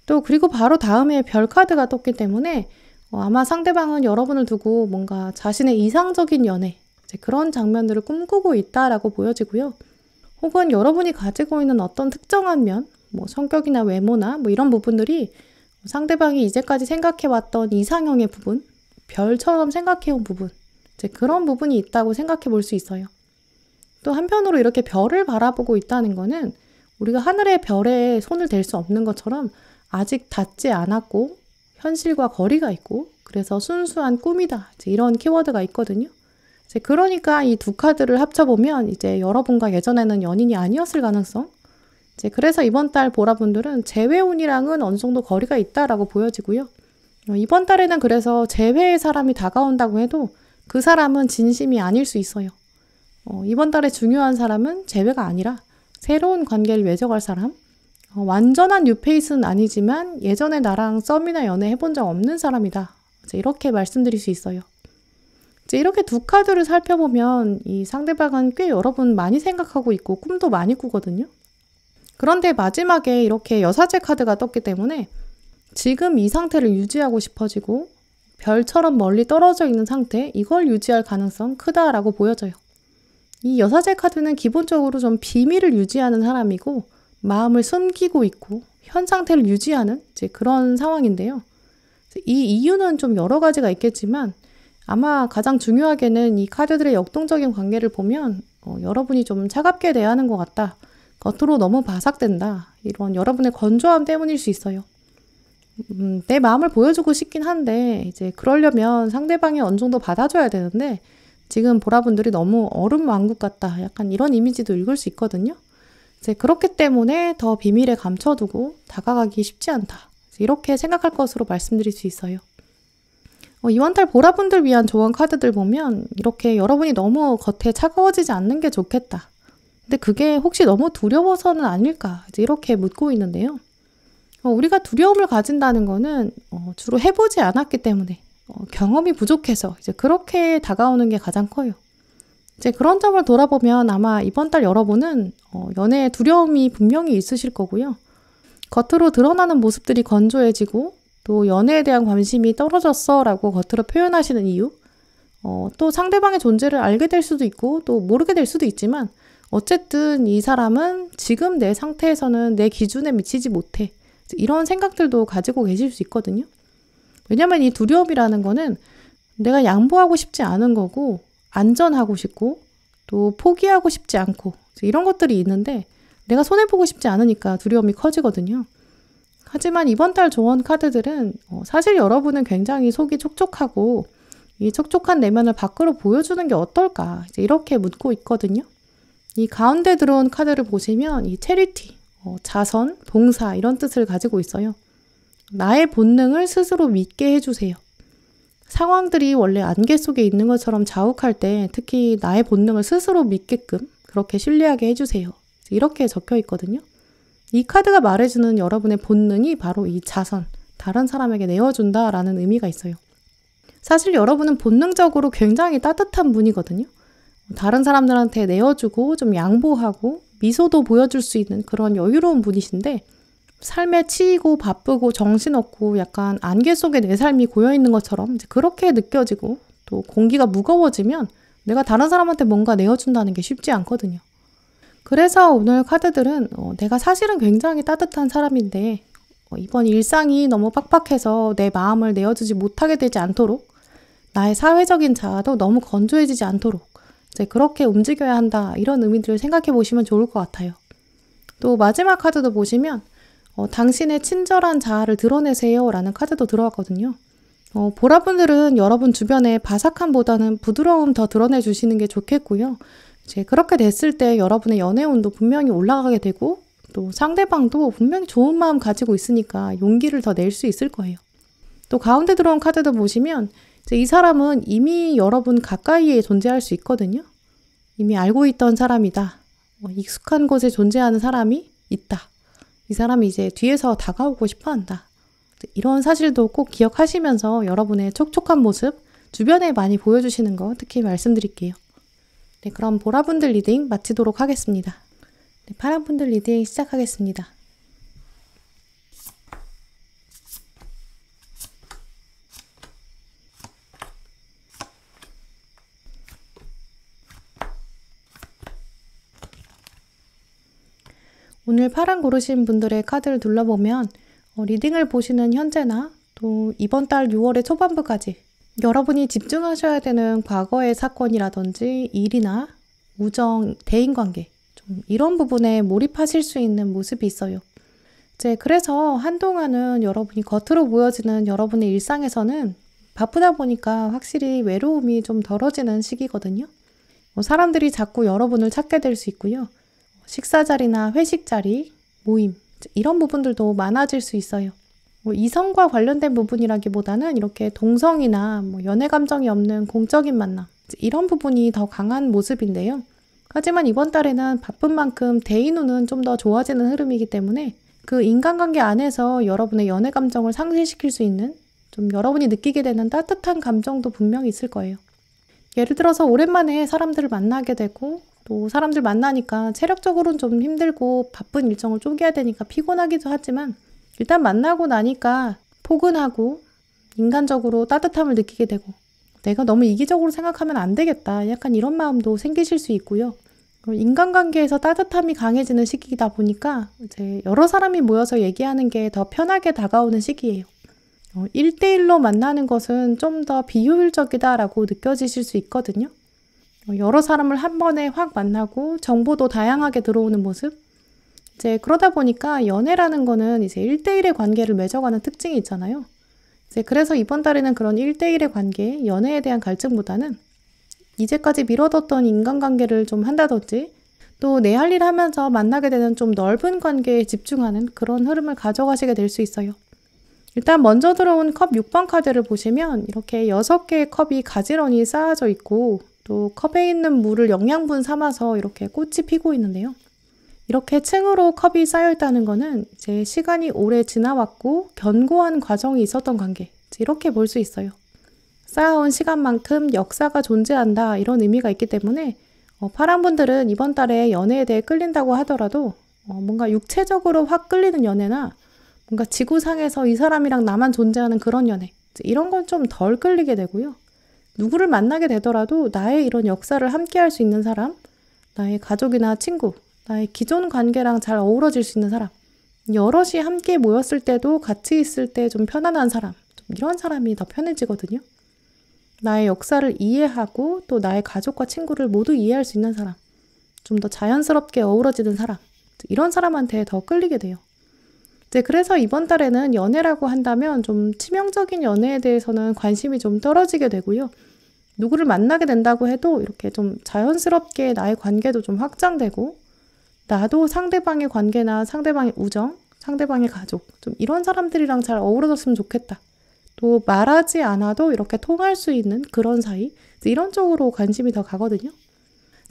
또 그리고 바로 다음에 별 카드가 떴기 때문에 아마 상대방은 여러분을 두고 뭔가 자신의 이상적인 연애, 그런 장면들을 꿈꾸고 있다라고 보여지고요. 혹은 여러분이 가지고 있는 어떤 특정한 면, 뭐 성격이나 외모나 뭐 이런 부분들이 상대방이 이제까지 생각해왔던 이상형의 부분, 별처럼 생각해온 부분, 그런 부분이 있다고 생각해 볼 수 있어요. 또 한편으로 이렇게 별을 바라보고 있다는 거는 우리가 하늘의 별에 손을 댈 수 없는 것처럼 아직 닿지 않았고 현실과 거리가 있고 그래서 순수한 꿈이다. 이런 키워드가 있거든요. 그러니까 이 두 카드를 합쳐보면 이제 여러분과 예전에는 연인이 아니었을 가능성. 그래서 이번 달 보라분들은 재회운이랑은 어느 정도 거리가 있다라고 보여지고요. 이번 달에는 그래서 재회의 사람이 다가온다고 해도 그 사람은 진심이 아닐 수 있어요. 이번 달에 중요한 사람은 재회가 아니라 새로운 관계를 맺어갈 사람, 완전한 뉴페이스는 아니지만 예전에 나랑 썸이나 연애 해본 적 없는 사람이다. 이렇게 말씀드릴 수 있어요. 이렇게 두 카드를 살펴보면 이 상대방은 꽤 여러분 많이 생각하고 있고 꿈도 많이 꾸거든요. 그런데 마지막에 이렇게 여사제 카드가 떴기 때문에 지금 이 상태를 유지하고 싶어지고 별처럼 멀리 떨어져 있는 상태, 이걸 유지할 가능성 크다라고 보여져요. 이 여사제 카드는 기본적으로 좀 비밀을 유지하는 사람이고 마음을 숨기고 있고 현 상태를 유지하는 이제 그런 상황인데요. 이 이유는 좀 여러 가지가 있겠지만 아마 가장 중요하게는 이 카드들의 역동적인 관계를 보면 여러분이 좀 차갑게 대하는 것 같다. 겉으로 너무 바삭된다. 이런 여러분의 건조함 때문일 수 있어요. 내 마음을 보여주고 싶긴 한데 이제 그러려면 상대방이 어느 정도 받아줘야 되는데 지금 보라분들이 너무 얼음 왕국 같다. 약간 이런 이미지도 읽을 수 있거든요. 이제 그렇기 때문에 더 비밀에 감춰두고 다가가기 쉽지 않다. 이렇게 생각할 것으로 말씀드릴 수 있어요. 이번 달 보라분들 위한 조언 카드들 보면 이렇게 여러분이 너무 겉에 차가워지지 않는 게 좋겠다. 근데 그게 혹시 너무 두려워서는 아닐까? 이제 이렇게 묻고 있는데요. 우리가 두려움을 가진다는 거는 주로 해보지 않았기 때문에 경험이 부족해서 이제 그렇게 다가오는 게 가장 커요. 이제 그런 점을 돌아보면 아마 이번 달 여러분은 연애에 두려움이 분명히 있으실 거고요. 겉으로 드러나는 모습들이 건조해지고 또 연애에 대한 관심이 떨어졌어 라고 겉으로 표현하시는 이유, 또 상대방의 존재를 알게 될 수도 있고 또 모르게 될 수도 있지만 어쨌든 이 사람은 지금 내 상태에서는 내 기준에 미치지 못해. 이런 생각들도 가지고 계실 수 있거든요. 왜냐면 이 두려움이라는 거는 내가 양보하고 싶지 않은 거고 안전하고 싶고 또 포기하고 싶지 않고 이런 것들이 있는데 내가 손해보고 싶지 않으니까 두려움이 커지거든요. 하지만 이번 달 조언 카드들은 사실 여러분은 굉장히 속이 촉촉하고 이 촉촉한 내면을 밖으로 보여주는 게 어떨까 이제 이렇게 묻고 있거든요. 이 가운데 들어온 카드를 보시면 이 체리티, 자선, 봉사 이런 뜻을 가지고 있어요. 나의 본능을 스스로 믿게 해주세요. 상황들이 원래 안개 속에 있는 것처럼 자욱할 때 특히 나의 본능을 스스로 믿게끔 그렇게 신뢰하게 해주세요. 이렇게 적혀 있거든요. 이 카드가 말해주는 여러분의 본능이 바로 이 자선, 다른 사람에게 내어준다라는 의미가 있어요. 사실 여러분은 본능적으로 굉장히 따뜻한 분이거든요. 다른 사람들한테 내어주고 좀 양보하고 미소도 보여줄 수 있는 그런 여유로운 분이신데 삶에 치이고 바쁘고 정신없고 약간 안개 속에 내 삶이 고여있는 것처럼 이제 그렇게 느껴지고 또 공기가 무거워지면 내가 다른 사람한테 뭔가 내어준다는 게 쉽지 않거든요. 그래서 오늘 카드들은 내가 사실은 굉장히 따뜻한 사람인데 이번 일상이 너무 빡빡해서 내 마음을 내어주지 못하게 되지 않도록 나의 사회적인 자아도 너무 건조해지지 않도록 이제 그렇게 움직여야 한다 이런 의미들을 생각해 보시면 좋을 것 같아요. 또 마지막 카드도 보시면 당신의 친절한 자아를 드러내세요 라는 카드도 들어왔거든요. 보라분들은 여러분 주변에 바삭함보다는 부드러움 더 드러내주시는 게 좋겠고요. 이제 그렇게 됐을 때 여러분의 연애 운도 분명히 올라가게 되고 또 상대방도 분명히 좋은 마음 가지고 있으니까 용기를 더 낼 수 있을 거예요. 또 가운데 들어온 카드도 보시면 이제 이 사람은 이미 여러분 가까이에 존재할 수 있거든요. 이미 알고 있던 사람이다. 익숙한 곳에 존재하는 사람이 있다. 이 사람이 이제 뒤에서 다가오고 싶어 한다. 이런 사실도 꼭 기억하시면서 여러분의 촉촉한 모습 주변에 많이 보여주시는 거 특히 말씀드릴게요. 네, 그럼 보라분들 리딩 마치도록 하겠습니다. 네, 파란분들 리딩 시작하겠습니다. 오늘 파란 고르신 분들의 카드를 둘러보면 리딩을 보시는 현재나 또 이번 달 6월의 초반부까지 여러분이 집중하셔야 되는 과거의 사건이라든지 일이나 우정, 대인관계 좀 이런 부분에 몰입하실 수 있는 모습이 있어요. 이제 그래서 한동안은 여러분이 겉으로 보여지는 여러분의 일상에서는 바쁘다 보니까 확실히 외로움이 좀 덜어지는 시기거든요. 사람들이 자꾸 여러분을 찾게 될 수 있고요. 식사 자리나 회식 자리, 모임 이런 부분들도 많아질 수 있어요. 이성과 관련된 부분이라기보다는 이렇게 동성이나 연애 감정이 없는 공적인 만남 이런 부분이 더 강한 모습인데요. 하지만 이번 달에는 바쁜 만큼 대인운은 좀 더 좋아지는 흐름이기 때문에 그 인간관계 안에서 여러분의 연애 감정을 상쇄시킬 수 있는 좀 여러분이 느끼게 되는 따뜻한 감정도 분명히 있을 거예요. 예를 들어서 오랜만에 사람들을 만나게 되고 또 사람들 만나니까 체력적으로는 좀 힘들고 바쁜 일정을 쪼개야 되니까 피곤하기도 하지만 일단 만나고 나니까 포근하고 인간적으로 따뜻함을 느끼게 되고 내가 너무 이기적으로 생각하면 안 되겠다. 약간 이런 마음도 생기실 수 있고요. 인간관계에서 따뜻함이 강해지는 시기이다 보니까 이제 여러 사람이 모여서 얘기하는 게 더 편하게 다가오는 시기예요. 1대1로 만나는 것은 좀 더 비효율적이다라고 느껴지실 수 있거든요. 여러 사람을 한 번에 확 만나고 정보도 다양하게 들어오는 모습. 이제 그러다 보니까 연애라는 거는 이제 1대1의 관계를 맺어가는 특징이 있잖아요. 이제 그래서 이번 달에는 그런 1대1의 관계, 연애에 대한 갈증보다는 이제까지 미뤄뒀던 인간관계를 좀 한다든지 또 내 할 일 하면서 만나게 되는 좀 넓은 관계에 집중하는 그런 흐름을 가져가시게 될 수 있어요. 일단 먼저 들어온 컵 6번 카드를 보시면 이렇게 6개의 컵이 가지런히 쌓아져 있고 또 컵에 있는 물을 영양분 삼아서 이렇게 꽃이 피고 있는데요. 이렇게 층으로 컵이 쌓여 있다는 거는 이제 시간이 오래 지나왔고 견고한 과정이 있었던 관계, 이렇게 볼 수 있어요. 쌓아온 시간만큼 역사가 존재한다 이런 의미가 있기 때문에 파란 분들은 이번 달에 연애에 대해 끌린다고 하더라도 뭔가 육체적으로 확 끌리는 연애나 뭔가 지구상에서 이 사람이랑 나만 존재하는 그런 연애 이런 건 좀 덜 끌리게 되고요. 누구를 만나게 되더라도 나의 이런 역사를 함께 할 수 있는 사람, 나의 가족이나 친구, 나의 기존 관계랑 잘 어우러질 수 있는 사람, 여럿이 함께 모였을 때도 같이 있을 때 좀 편안한 사람, 좀 이런 사람이 더 편해지거든요. 나의 역사를 이해하고 또 나의 가족과 친구를 모두 이해할 수 있는 사람, 좀 더 자연스럽게 어우러지는 사람, 이런 사람한테 더 끌리게 돼요. 이제 그래서 이번 달에는 연애라고 한다면 좀 치명적인 연애에 대해서는 관심이 좀 떨어지게 되고요. 누구를 만나게 된다고 해도 이렇게 좀 자연스럽게 나의 관계도 좀 확장되고 나도 상대방의 관계나 상대방의 우정, 상대방의 가족 좀 이런 사람들이랑 잘 어우러졌으면 좋겠다. 또 말하지 않아도 이렇게 통할 수 있는 그런 사이 이런 쪽으로 관심이 더 가거든요.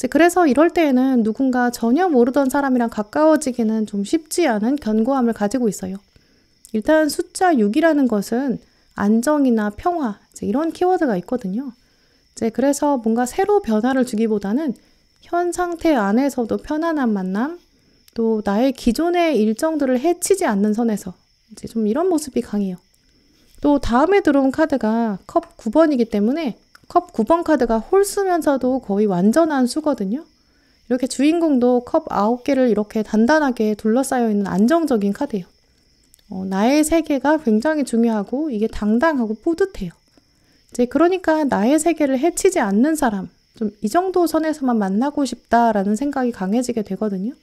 그래서 이럴 때에는 누군가 전혀 모르던 사람이랑 가까워지기는 좀 쉽지 않은 견고함을 가지고 있어요. 일단 숫자 6이라는 것은 안정이나 평화 이런 키워드가 있거든요. 그래서 뭔가 새로 변화를 주기보다는 현 상태 안에서도 편안한 만남, 또 나의 기존의 일정들을 해치지 않는 선에서 좀 이런 모습이 강해요. 또 다음에 들어온 카드가 컵 9번이기 때문에 컵 9번 카드가 홀수면서도 거의 완전한 수거든요. 이렇게 주인공도 컵 9개를 이렇게 단단하게 둘러싸여 있는 안정적인 카드예요. 나의 세계가 굉장히 중요하고 이게 당당하고 뿌듯해요. 그러니까 나의 세계를 해치지 않는 사람, 좀 이 정도 선에서만 만나고 싶다라는 생각이 강해지게 되거든요.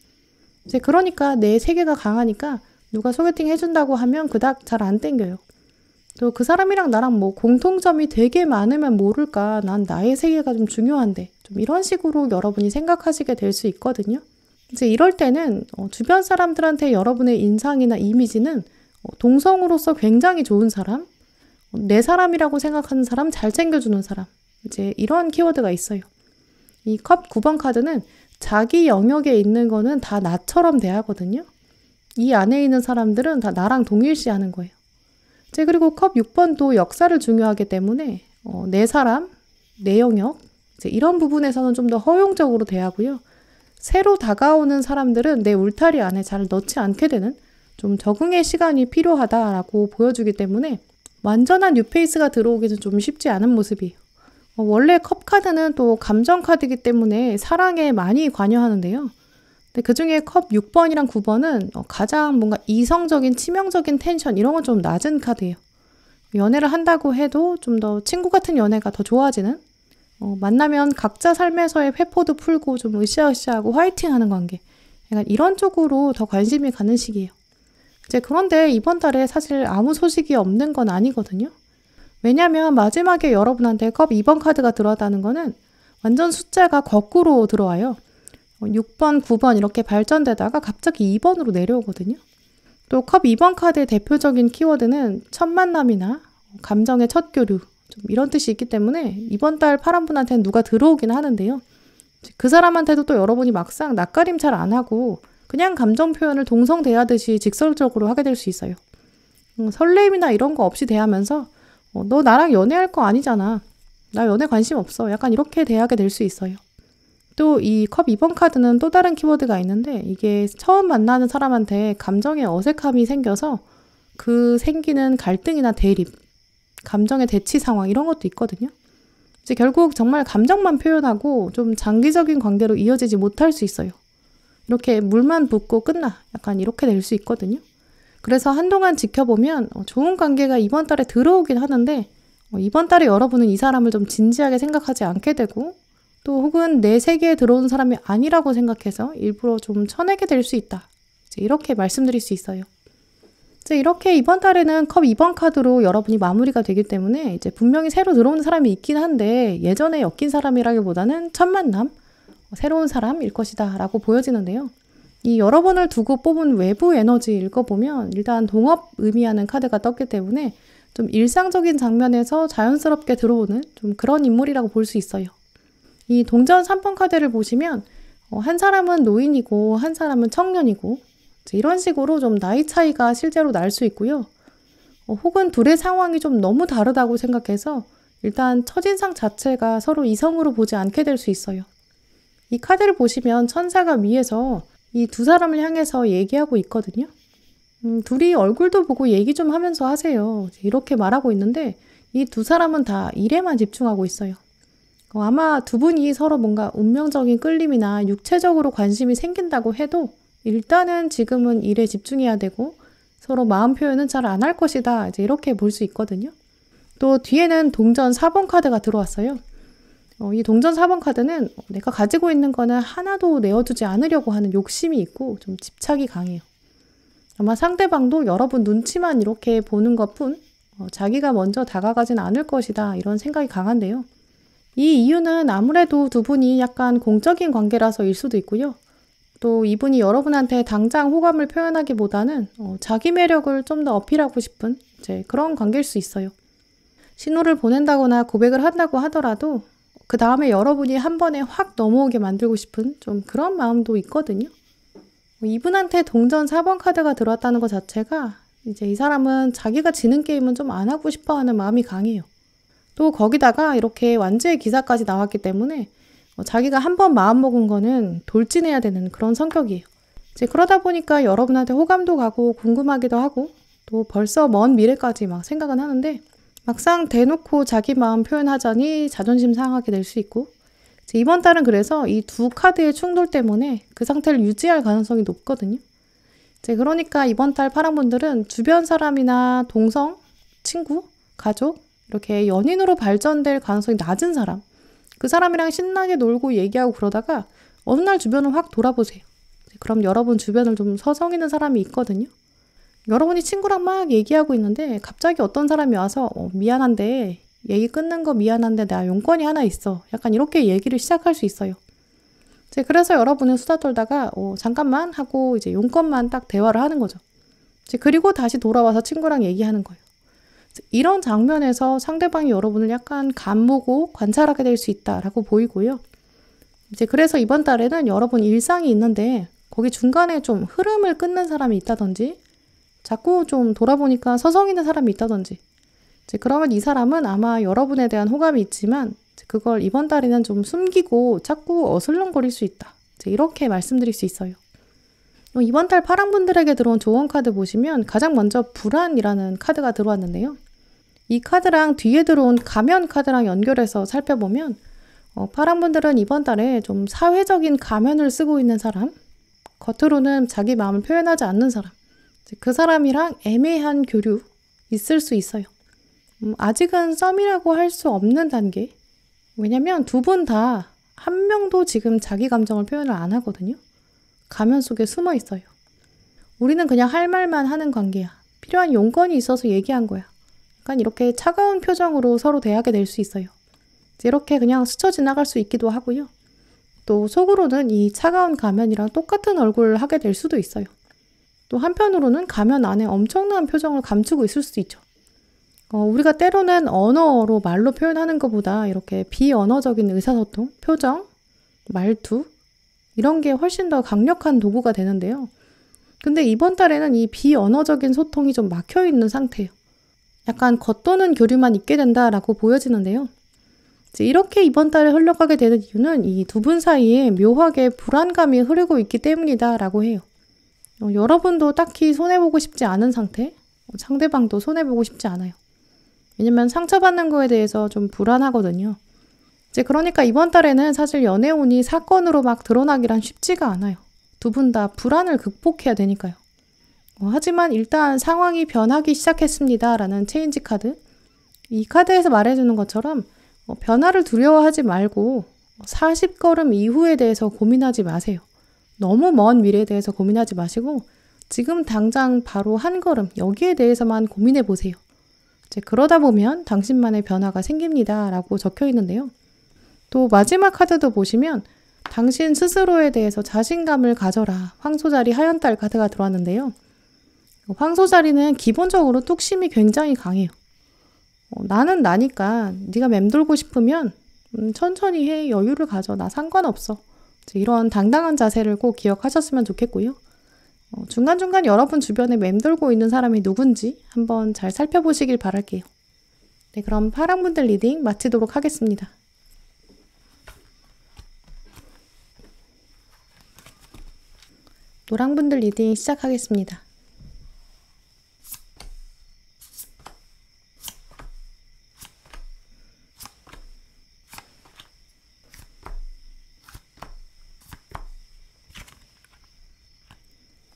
그러니까 내 세계가 강하니까 누가 소개팅 해준다고 하면 그닥 잘 안 땡겨요. 또 그 사람이랑 나랑 뭐 공통점이 되게 많으면 모를까 난 나의 세계가 좀 중요한데 좀 이런 식으로 여러분이 생각하시게 될 수 있거든요. 이제 이럴 때는 주변 사람들한테 여러분의 인상이나 이미지는 동성으로서 굉장히 좋은 사람, 내 사람이라고 생각하는 사람, 잘 챙겨주는 사람 이제 이런 키워드가 있어요. 이 컵 9번 카드는 자기 영역에 있는 거는 다 나처럼 대하거든요. 이 안에 있는 사람들은 다 나랑 동일시하는 거예요. 그리고 컵 6번도 역사를 중요하기 때문에 내 사람, 내 영역 이런 부분에서는 좀 더 허용적으로 대하고요. 새로 다가오는 사람들은 내 울타리 안에 잘 넣지 않게 되는 좀 적응의 시간이 필요하다라고 보여주기 때문에 완전한 뉴페이스가 들어오기는 좀 쉽지 않은 모습이에요. 원래 컵 카드는 또 감정 카드이기 때문에 사랑에 많이 관여하는데요. 근데 그중에 컵 6번이랑 9번은 가장 뭔가 이성적인 치명적인 텐션 이런 건 좀 낮은 카드예요. 연애를 한다고 해도 좀 더 친구 같은 연애가 더 좋아지는 만나면 각자 삶에서의 회포도 풀고 좀 으쌰으쌰하고 화이팅하는 관계 약간 이런 쪽으로 더 관심이 가는 시기예요. 그런데 이번 달에 사실 아무 소식이 없는 건 아니거든요. 왜냐면 마지막에 여러분한테 컵 2번 카드가 들어왔다는 거는 완전 숫자가 거꾸로 들어와요. 6번, 9번 이렇게 발전되다가 갑자기 2번으로 내려오거든요. 또 컵 2번 카드의 대표적인 키워드는 첫 만남이나 감정의 첫 교류 좀 이런 뜻이 있기 때문에 이번 달 파란 분한테는 누가 들어오긴 하는데요. 그 사람한테도 또 여러분이 막상 낯가림 잘 안 하고 그냥 감정 표현을 동성 대하듯이 직설적으로 하게 될 수 있어요. 설레임이나 이런 거 없이 대하면서 너 나랑 연애할 거 아니잖아. 나 연애 관심 없어. 약간 이렇게 대하게 될 수 있어요. 또 이 컵 2번 카드는 또 다른 키워드가 있는데 이게 처음 만나는 사람한테 감정의 어색함이 생겨서 그 생기는 갈등이나 대립, 감정의 대치 상황 이런 것도 있거든요. 이제 결국 정말 감정만 표현하고 좀 장기적인 관계로 이어지지 못할 수 있어요. 이렇게 물만 붓고 끝나. 약간 이렇게 될 수 있거든요. 그래서 한동안 지켜보면 좋은 관계가 이번 달에 들어오긴 하는데 이번 달에 여러분은 이 사람을 좀 진지하게 생각하지 않게 되고 또 혹은 내 세계에 들어오는 사람이 아니라고 생각해서 일부러 좀 쳐내게 될 수 있다. 이제 이렇게 말씀드릴 수 있어요. 이제 이렇게 이번 달에는 컵 2번 카드로 여러분이 마무리가 되기 때문에 이제 분명히 새로 들어오는 사람이 있긴 한데 예전에 엮인 사람이라기보다는 첫 만남, 새로운 사람일 것이다 라고 보여지는데요. 이 여러분을 두고 뽑은 외부 에너지 읽어보면 일단 동업 의미하는 카드가 떴기 때문에 좀 일상적인 장면에서 자연스럽게 들어오는 좀 그런 인물이라고 볼 수 있어요. 이 동전 3번 카드를 보시면 한 사람은 노인이고 한 사람은 청년이고 이런 식으로 좀 나이 차이가 실제로 날 수 있고요. 혹은 둘의 상황이 좀 너무 다르다고 생각해서 일단 첫인상 자체가 서로 이성으로 보지 않게 될 수 있어요. 이 카드를 보시면 천사가 위에서 이 두 사람을 향해서 얘기하고 있거든요. 둘이 얼굴도 보고 얘기 좀 하면서 하세요. 이렇게 말하고 있는데 이 두 사람은 다 일에만 집중하고 있어요. 아마 두 분이 서로 뭔가 운명적인 끌림이나 육체적으로 관심이 생긴다고 해도 일단은 지금은 일에 집중해야 되고 서로 마음 표현은 잘 안 할 것이다. 이제 이렇게 볼 수 있거든요. 또 뒤에는 동전 4번 카드가 들어왔어요. 이 동전 4번 카드는 내가 가지고 있는 거는 하나도 내어주지 않으려고 하는 욕심이 있고 좀 집착이 강해요. 아마 상대방도 여러분 눈치만 이렇게 보는 것뿐 자기가 먼저 다가가진 않을 것이다 이런 생각이 강한데요. 이 이유는 아무래도 두 분이 약간 공적인 관계라서일 수도 있고요. 또 이분이 여러분한테 당장 호감을 표현하기보다는 자기 매력을 좀 더 어필하고 싶은 이제 그런 관계일 수 있어요. 신호를 보낸다거나 고백을 한다고 하더라도 그 다음에 여러분이 한 번에 확 넘어오게 만들고 싶은 좀 그런 마음도 있거든요. 이분한테 동전 4번 카드가 들어왔다는 것 자체가 이제 이 사람은 자기가 지는 게임은 좀 안 하고 싶어 하는 마음이 강해요. 또 거기다가 이렇게 완주의 기사까지 나왔기 때문에 자기가 한 번 마음먹은 거는 돌진해야 되는 그런 성격이에요. 이제 그러다 보니까 여러분한테 호감도 가고 궁금하기도 하고 또 벌써 먼 미래까지 막 생각은 하는데 막상 대놓고 자기 마음 표현하자니 자존심 상하게 될 수 있고 이번 달은 그래서 이 두 카드의 충돌 때문에 그 상태를 유지할 가능성이 높거든요. 그러니까 이번 달 파랑분들은 주변 사람이나 동성, 친구, 가족 이렇게 연인으로 발전될 가능성이 낮은 사람 그 사람이랑 신나게 놀고 얘기하고 그러다가 어느 날 주변을 확 돌아보세요. 그럼 여러분 주변을 좀 서성이는 사람이 있거든요. 여러분이 친구랑 막 얘기하고 있는데 갑자기 어떤 사람이 와서 미안한데 얘기 끊는 거 미안한데 나 용건이 하나 있어. 약간 이렇게 얘기를 시작할 수 있어요. 그래서 여러분은 수다 떨다가 잠깐만 하고 이제 용건만 딱 대화를 하는 거죠. 그리고 다시 돌아와서 친구랑 얘기하는 거예요. 이런 장면에서 상대방이 여러분을 약간 간보고 관찰하게 될 수 있다라고 보이고요. 그래서 이번 달에는 여러분 일상이 있는데 거기 중간에 좀 흐름을 끊는 사람이 있다든지 자꾸 좀 돌아보니까 서성이는 사람이 있다든지 그러면 이 사람은 아마 여러분에 대한 호감이 있지만 그걸 이번 달에는 좀 숨기고 자꾸 어슬렁거릴 수 있다. 이렇게 말씀드릴 수 있어요. 이번 달 파랑분들에게 들어온 조언 카드 보시면 가장 먼저 불안이라는 카드가 들어왔는데요. 이 카드랑 뒤에 들어온 가면 카드랑 연결해서 살펴보면 파랑분들은 이번 달에 좀 사회적인 가면을 쓰고 있는 사람, 겉으로는 자기 마음을 표현하지 않는 사람, 그 사람이랑 애매한 교류 있을 수 있어요. 아직은 썸이라고 할 수 없는 단계. 왜냐면 두 분 다 한 명도 지금 자기 감정을 표현을 안 하거든요. 가면 속에 숨어 있어요. 우리는 그냥 할 말만 하는 관계야. 필요한 용건이 있어서 얘기한 거야. 약간 이렇게 차가운 표정으로 서로 대하게 될 수 있어요. 이렇게 그냥 스쳐 지나갈 수 있기도 하고요. 또 속으로는 이 차가운 가면이랑 똑같은 얼굴을 하게 될 수도 있어요. 또 한편으로는 가면 안에 엄청난 표정을 감추고 있을 수도 있죠. 우리가 때로는 언어로 말로 표현하는 것보다 이렇게 비언어적인 의사소통, 표정, 말투 이런 게 훨씬 더 강력한 도구가 되는데요. 근데 이번 달에는 이 비언어적인 소통이 좀 막혀있는 상태예요. 약간 겉도는 교류만 있게 된다라고 보여지는데요. 이제 이렇게 이번 달에 흘러가게 되는 이유는 이 두 분 사이에 묘하게 불안감이 흐르고 있기 때문이다라고 해요. 여러분도 딱히 손해보고 싶지 않은 상태, 상대방도 손해보고 싶지 않아요. 왜냐면 상처받는 거에 대해서 좀 불안하거든요. 이제 그러니까 이번 달에는 사실 연애운이 사건으로 막 드러나기란 쉽지가 않아요. 두 분 다 불안을 극복해야 되니까요. 하지만 일단 상황이 변하기 시작했습니다 라는 체인지 카드. 이 카드에서 말해주는 것처럼 변화를 두려워하지 말고 40걸음 이후에 대해서 고민하지 마세요. 너무 먼 미래에 대해서 고민하지 마시고 지금 당장 바로 한 걸음 여기에 대해서만 고민해 보세요. 이제 그러다 보면 당신만의 변화가 생깁니다 라고 적혀 있는데요. 또 마지막 카드도 보시면 당신 스스로에 대해서 자신감을 가져라. 황소자리 하얀달 카드가 들어왔는데요. 황소자리는 기본적으로 뚝심이 굉장히 강해요. 나는 나니까 네가 맴돌고 싶으면 천천히 해. 여유를 가져. 나 상관없어. 이런 당당한 자세를 꼭 기억하셨으면 좋겠고요. 중간중간 여러분 주변에 맴돌고 있는 사람이 누군지 한번 잘 살펴보시길 바랄게요. 네, 그럼 파랑분들 리딩 마치도록 하겠습니다. 노랑분들 리딩 시작하겠습니다.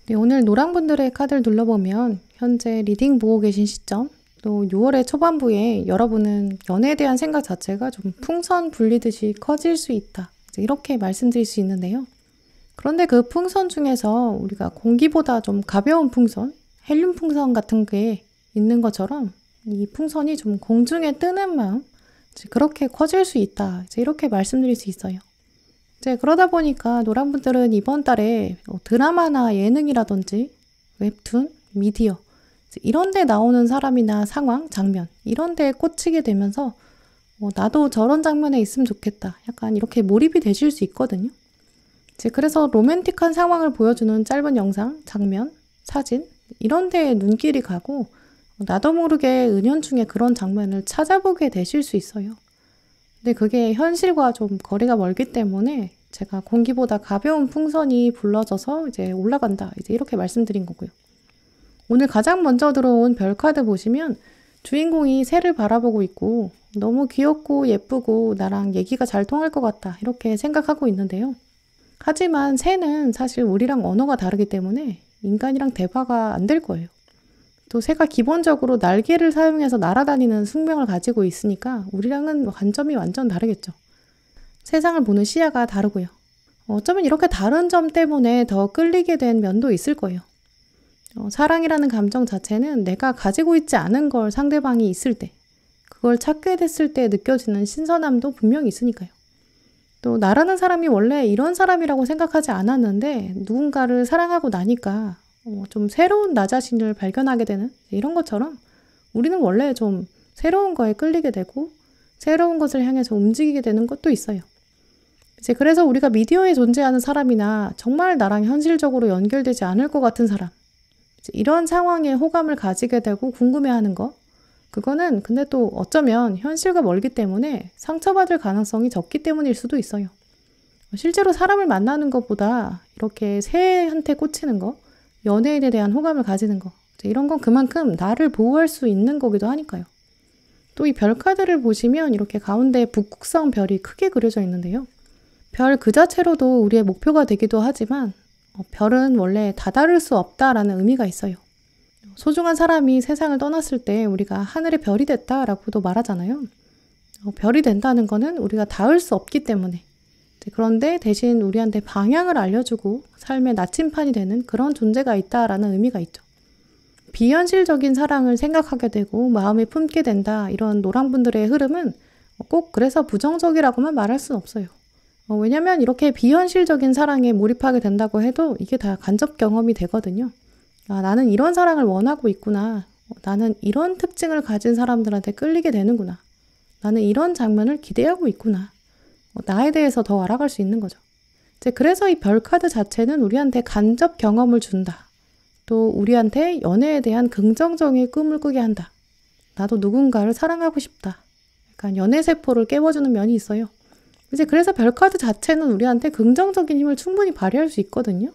네, 오늘 노랑분들의 카드를 눌러보면 현재 리딩 보고 계신 시점, 또 6월의 초반부에 여러분은 연애에 대한 생각 자체가 좀 풍선 불리듯이 커질 수 있다. 이렇게 말씀드릴 수 있는데요. 그런데 그 풍선 중에서 우리가 공기보다 좀 가벼운 풍선, 헬륨 풍선 같은 게 있는 것처럼 이 풍선이 좀 공중에 뜨는 마음, 그렇게 커질 수 있다. 이렇게 말씀드릴 수 있어요. 이제 그러다 보니까 노랑분들은 이번 달에 드라마나 예능이라든지 웹툰, 미디어 이런 데 나오는 사람이나 상황, 장면 이런 데에 꽂히게 되면서 나도 저런 장면에 있으면 좋겠다. 약간 이렇게 몰입이 되실 수 있거든요. 이제 그래서 로맨틱한 상황을 보여주는 짧은 영상, 장면, 사진 이런 데에 눈길이 가고 나도 모르게 은연중에 그런 장면을 찾아보게 되실 수 있어요. 근데 그게 현실과 좀 거리가 멀기 때문에 제가 공기보다 가벼운 풍선이 불러져서 이제 올라간다. 이제 이렇게 말씀드린 거고요. 오늘 가장 먼저 들어온 별 카드 보시면 주인공이 새를 바라보고 있고 너무 귀엽고 예쁘고 나랑 얘기가 잘 통할 것 같다. 이렇게 생각하고 있는데요. 하지만 새는 사실 우리랑 언어가 다르기 때문에 인간이랑 대화가 안 될 거예요. 또 새가 기본적으로 날개를 사용해서 날아다니는 숙명을 가지고 있으니까 우리랑은 관점이 완전 다르겠죠. 세상을 보는 시야가 다르고요. 어쩌면 이렇게 다른 점 때문에 더 끌리게 된 면도 있을 거예요. 사랑이라는 감정 자체는 내가 가지고 있지 않은 걸 상대방이 있을 때, 그걸 찾게 됐을 때 느껴지는 신선함도 분명히 있으니까요. 또 나라는 사람이 원래 이런 사람이라고 생각하지 않았는데 누군가를 사랑하고 나니까 좀 새로운 나 자신을 발견하게 되는 이런 것처럼 우리는 원래 좀 새로운 거에 끌리게 되고 새로운 것을 향해서 움직이게 되는 것도 있어요. 이제 그래서 우리가 미디어에 존재하는 사람이나 정말 나랑 현실적으로 연결되지 않을 것 같은 사람, 이런 상황에 호감을 가지게 되고 궁금해하는 거, 그거는 근데 또 어쩌면 현실과 멀기 때문에 상처받을 가능성이 적기 때문일 수도 있어요. 실제로 사람을 만나는 것보다 이렇게 새한테 꽂히는 거, 연예인에 대한 호감을 가지는 거, 이런 건 그만큼 나를 보호할 수 있는 거기도 하니까요. 또 이 별 카드를 보시면 이렇게 가운데 북극성 별이 크게 그려져 있는데요. 별 그 자체로도 우리의 목표가 되기도 하지만 별은 원래 다다를 수 없다라는 의미가 있어요. 소중한 사람이 세상을 떠났을 때 우리가 하늘의 별이 됐다라고도 말하잖아요. 별이 된다는 거는 우리가 닿을 수 없기 때문에, 그런데 대신 우리한테 방향을 알려주고 삶의 나침판이 되는 그런 존재가 있다라는 의미가 있죠. 비현실적인 사랑을 생각하게 되고 마음에 품게 된다, 이런 노랑분들의 흐름은 꼭 그래서 부정적이라고만 말할 수는 없어요. 왜냐면 이렇게 비현실적인 사랑에 몰입하게 된다고 해도 이게 다 간접 경험이 되거든요. 아, 나는 이런 사랑을 원하고 있구나. 나는 이런 특징을 가진 사람들한테 끌리게 되는구나. 나는 이런 장면을 기대하고 있구나. 나에 대해서 더 알아갈 수 있는 거죠. 이제 그래서 이 별 카드 자체는 우리한테 간접 경험을 준다. 또 우리한테 연애에 대한 긍정적인 꿈을 꾸게 한다. 나도 누군가를 사랑하고 싶다. 약간 연애세포를 깨워주는 면이 있어요. 이제 그래서 별카드 자체는 우리한테 긍정적인 힘을 충분히 발휘할 수 있거든요.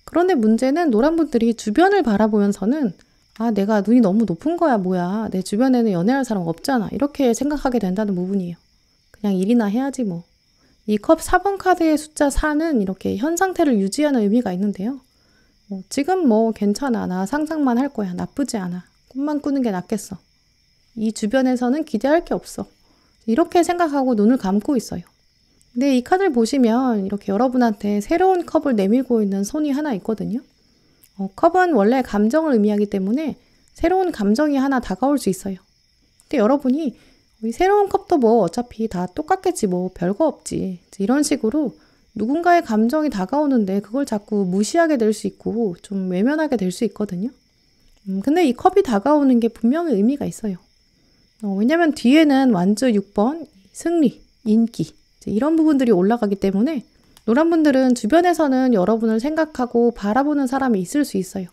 그런데 문제는 노란분들이 주변을 바라보면서는 아, 내가 눈이 너무 높은 거야, 뭐야. 내 주변에는 연애할 사람 없잖아. 이렇게 생각하게 된다는 부분이에요. 그냥 일이나 해야지 뭐. 이 컵 4번 카드의 숫자 4는 이렇게 현 상태를 유지하는 의미가 있는데요. 지금 뭐 괜찮아. 나 상상만 할 거야. 나쁘지 않아. 꿈만 꾸는 게 낫겠어. 이 주변에서는 기대할 게 없어. 이렇게 생각하고 눈을 감고 있어요. 근데 이 카드를 보시면 이렇게 여러분한테 새로운 컵을 내밀고 있는 손이 하나 있거든요. 컵은 원래 감정을 의미하기 때문에 새로운 감정이 하나 다가올 수 있어요. 근데 여러분이 이 새로운 컵도 뭐 어차피 다 똑같겠지 뭐 별거 없지. 이런 식으로 누군가의 감정이 다가오는데 그걸 자꾸 무시하게 될 수 있고 좀 외면하게 될 수 있거든요. 근데 이 컵이 다가오는 게 분명히 의미가 있어요. 왜냐면 뒤에는 완주 6번, 승리, 인기 이런 부분들이 올라가기 때문에 노란분들은 주변에서는 여러분을 생각하고 바라보는 사람이 있을 수 있어요.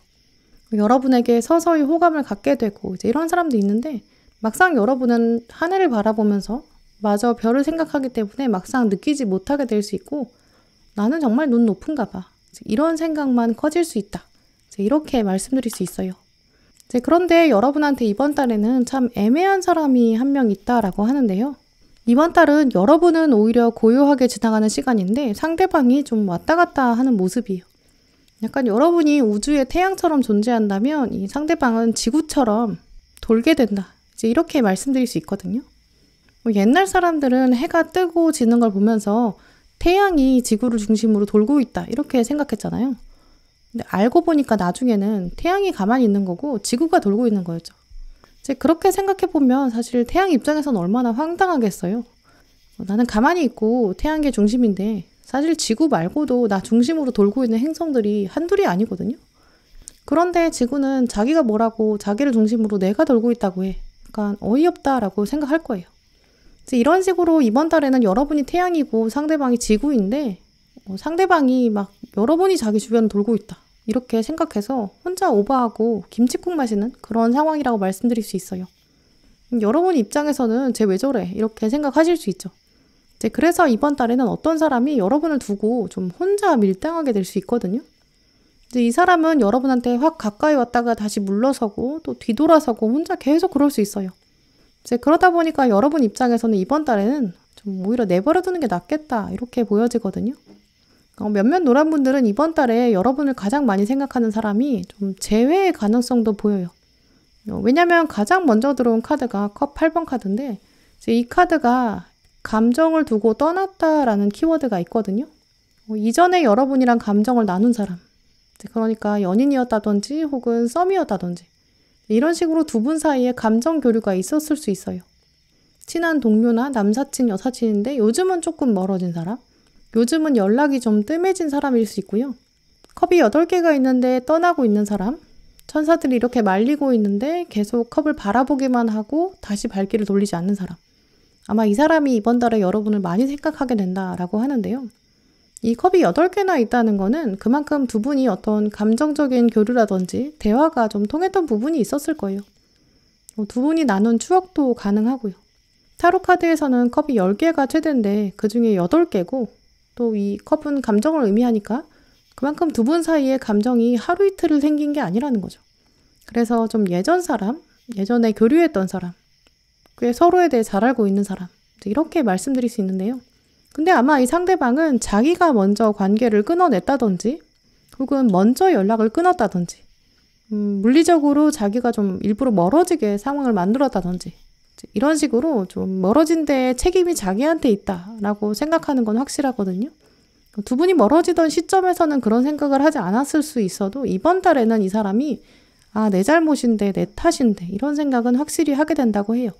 여러분에게 서서히 호감을 갖게 되고 이런 사람도 있는데 막상 여러분은 하늘을 바라보면서 마저 별을 생각하기 때문에 막상 느끼지 못하게 될 수 있고 나는 정말 눈 높은가 봐. 이런 생각만 커질 수 있다. 이렇게 말씀드릴 수 있어요. 그런데 여러분한테 이번 달에는 참 애매한 사람이 한 명 있다라고 하는데요. 이번 달은 여러분은 오히려 고요하게 지나가는 시간인데 상대방이 좀 왔다 갔다 하는 모습이에요. 약간 여러분이 우주의 태양처럼 존재한다면 이 상대방은 지구처럼 돌게 된다. 이렇게 말씀드릴 수 있거든요. 옛날 사람들은 해가 뜨고 지는 걸 보면서 태양이 지구를 중심으로 돌고 있다. 이렇게 생각했잖아요. 근데 알고 보니까 나중에는 태양이 가만히 있는 거고 지구가 돌고 있는 거였죠. 이제 그렇게 생각해보면 사실 태양 입장에서는 얼마나 황당하겠어요. 나는 가만히 있고 태양계 중심인데 사실 지구 말고도 나 중심으로 돌고 있는 행성들이 한둘이 아니거든요. 그런데 지구는 자기가 뭐라고 자기를 중심으로 내가 돌고 있다고 해. 약간 어이없다라고 생각할 거예요. 이제 이런 식으로 이번 달에는 여러분이 태양이고 상대방이 지구인데 상대방이 막 여러분이 자기 주변을 돌고 있다. 이렇게 생각해서 혼자 오버하고 김칫국 마시는 그런 상황이라고 말씀드릴 수 있어요. 여러분 입장에서는 쟤 왜 저래? 이렇게 생각하실 수 있죠. 이제 그래서 이번 달에는 어떤 사람이 여러분을 두고 좀 혼자 밀당하게 될 수 있거든요. 이제 이 사람은 여러분한테 확 가까이 왔다가 다시 물러서고 또 뒤돌아서고 혼자 계속 그럴 수 있어요. 이제 그러다 보니까 여러분 입장에서는 이번 달에는 좀 오히려 내버려두는 게 낫겠다 이렇게 보여지거든요. 몇몇 노란분들은 이번 달에 여러분을 가장 많이 생각하는 사람이 좀 재회의 가능성도 보여요. 왜냐면 가장 먼저 들어온 카드가 컵 8번 카드인데 이 카드가 감정을 두고 떠났다라는 키워드가 있거든요. 이전에 여러분이랑 감정을 나눈 사람, 그러니까 연인이었다든지 혹은 썸이었다든지 이런 식으로 두 분 사이에 감정 교류가 있었을 수 있어요. 친한 동료나 남사친, 여사친인데 요즘은 조금 멀어진 사람, 요즘은 연락이 좀 뜸해진 사람일 수 있고요. 컵이 8개가 있는데 떠나고 있는 사람, 천사들이 이렇게 말리고 있는데 계속 컵을 바라보기만 하고 다시 발길을 돌리지 않는 사람. 아마 이 사람이 이번 달에 여러분을 많이 생각하게 된다라고 하는데요. 이 컵이 8개나 있다는 거는 그만큼 두 분이 어떤 감정적인 교류라든지 대화가 좀 통했던 부분이 있었을 거예요. 두 분이 나눈 추억도 가능하고요. 타로 카드에서는 컵이 10개가 최대인데 그 중에 8개고 또 이 컵은 감정을 의미하니까 그만큼 두 분 사이에 감정이 하루 이틀을 생긴 게 아니라는 거죠. 그래서 좀 예전 사람, 예전에 교류했던 사람, 꽤 서로에 대해 잘 알고 있는 사람 이렇게 말씀드릴 수 있는데요. 근데 아마 이 상대방은 자기가 먼저 관계를 끊어냈다든지 혹은 먼저 연락을 끊었다든지 물리적으로 자기가 좀 일부러 멀어지게 상황을 만들었다든지 이런 식으로 좀 멀어진 데에 책임이 자기한테 있다라고 생각하는 건 확실하거든요. 두 분이 멀어지던 시점에서는 그런 생각을 하지 않았을 수 있어도 이번 달에는 이 사람이 아, 내 잘못인데 내 탓인데 이런 생각은 확실히 하게 된다고 해요.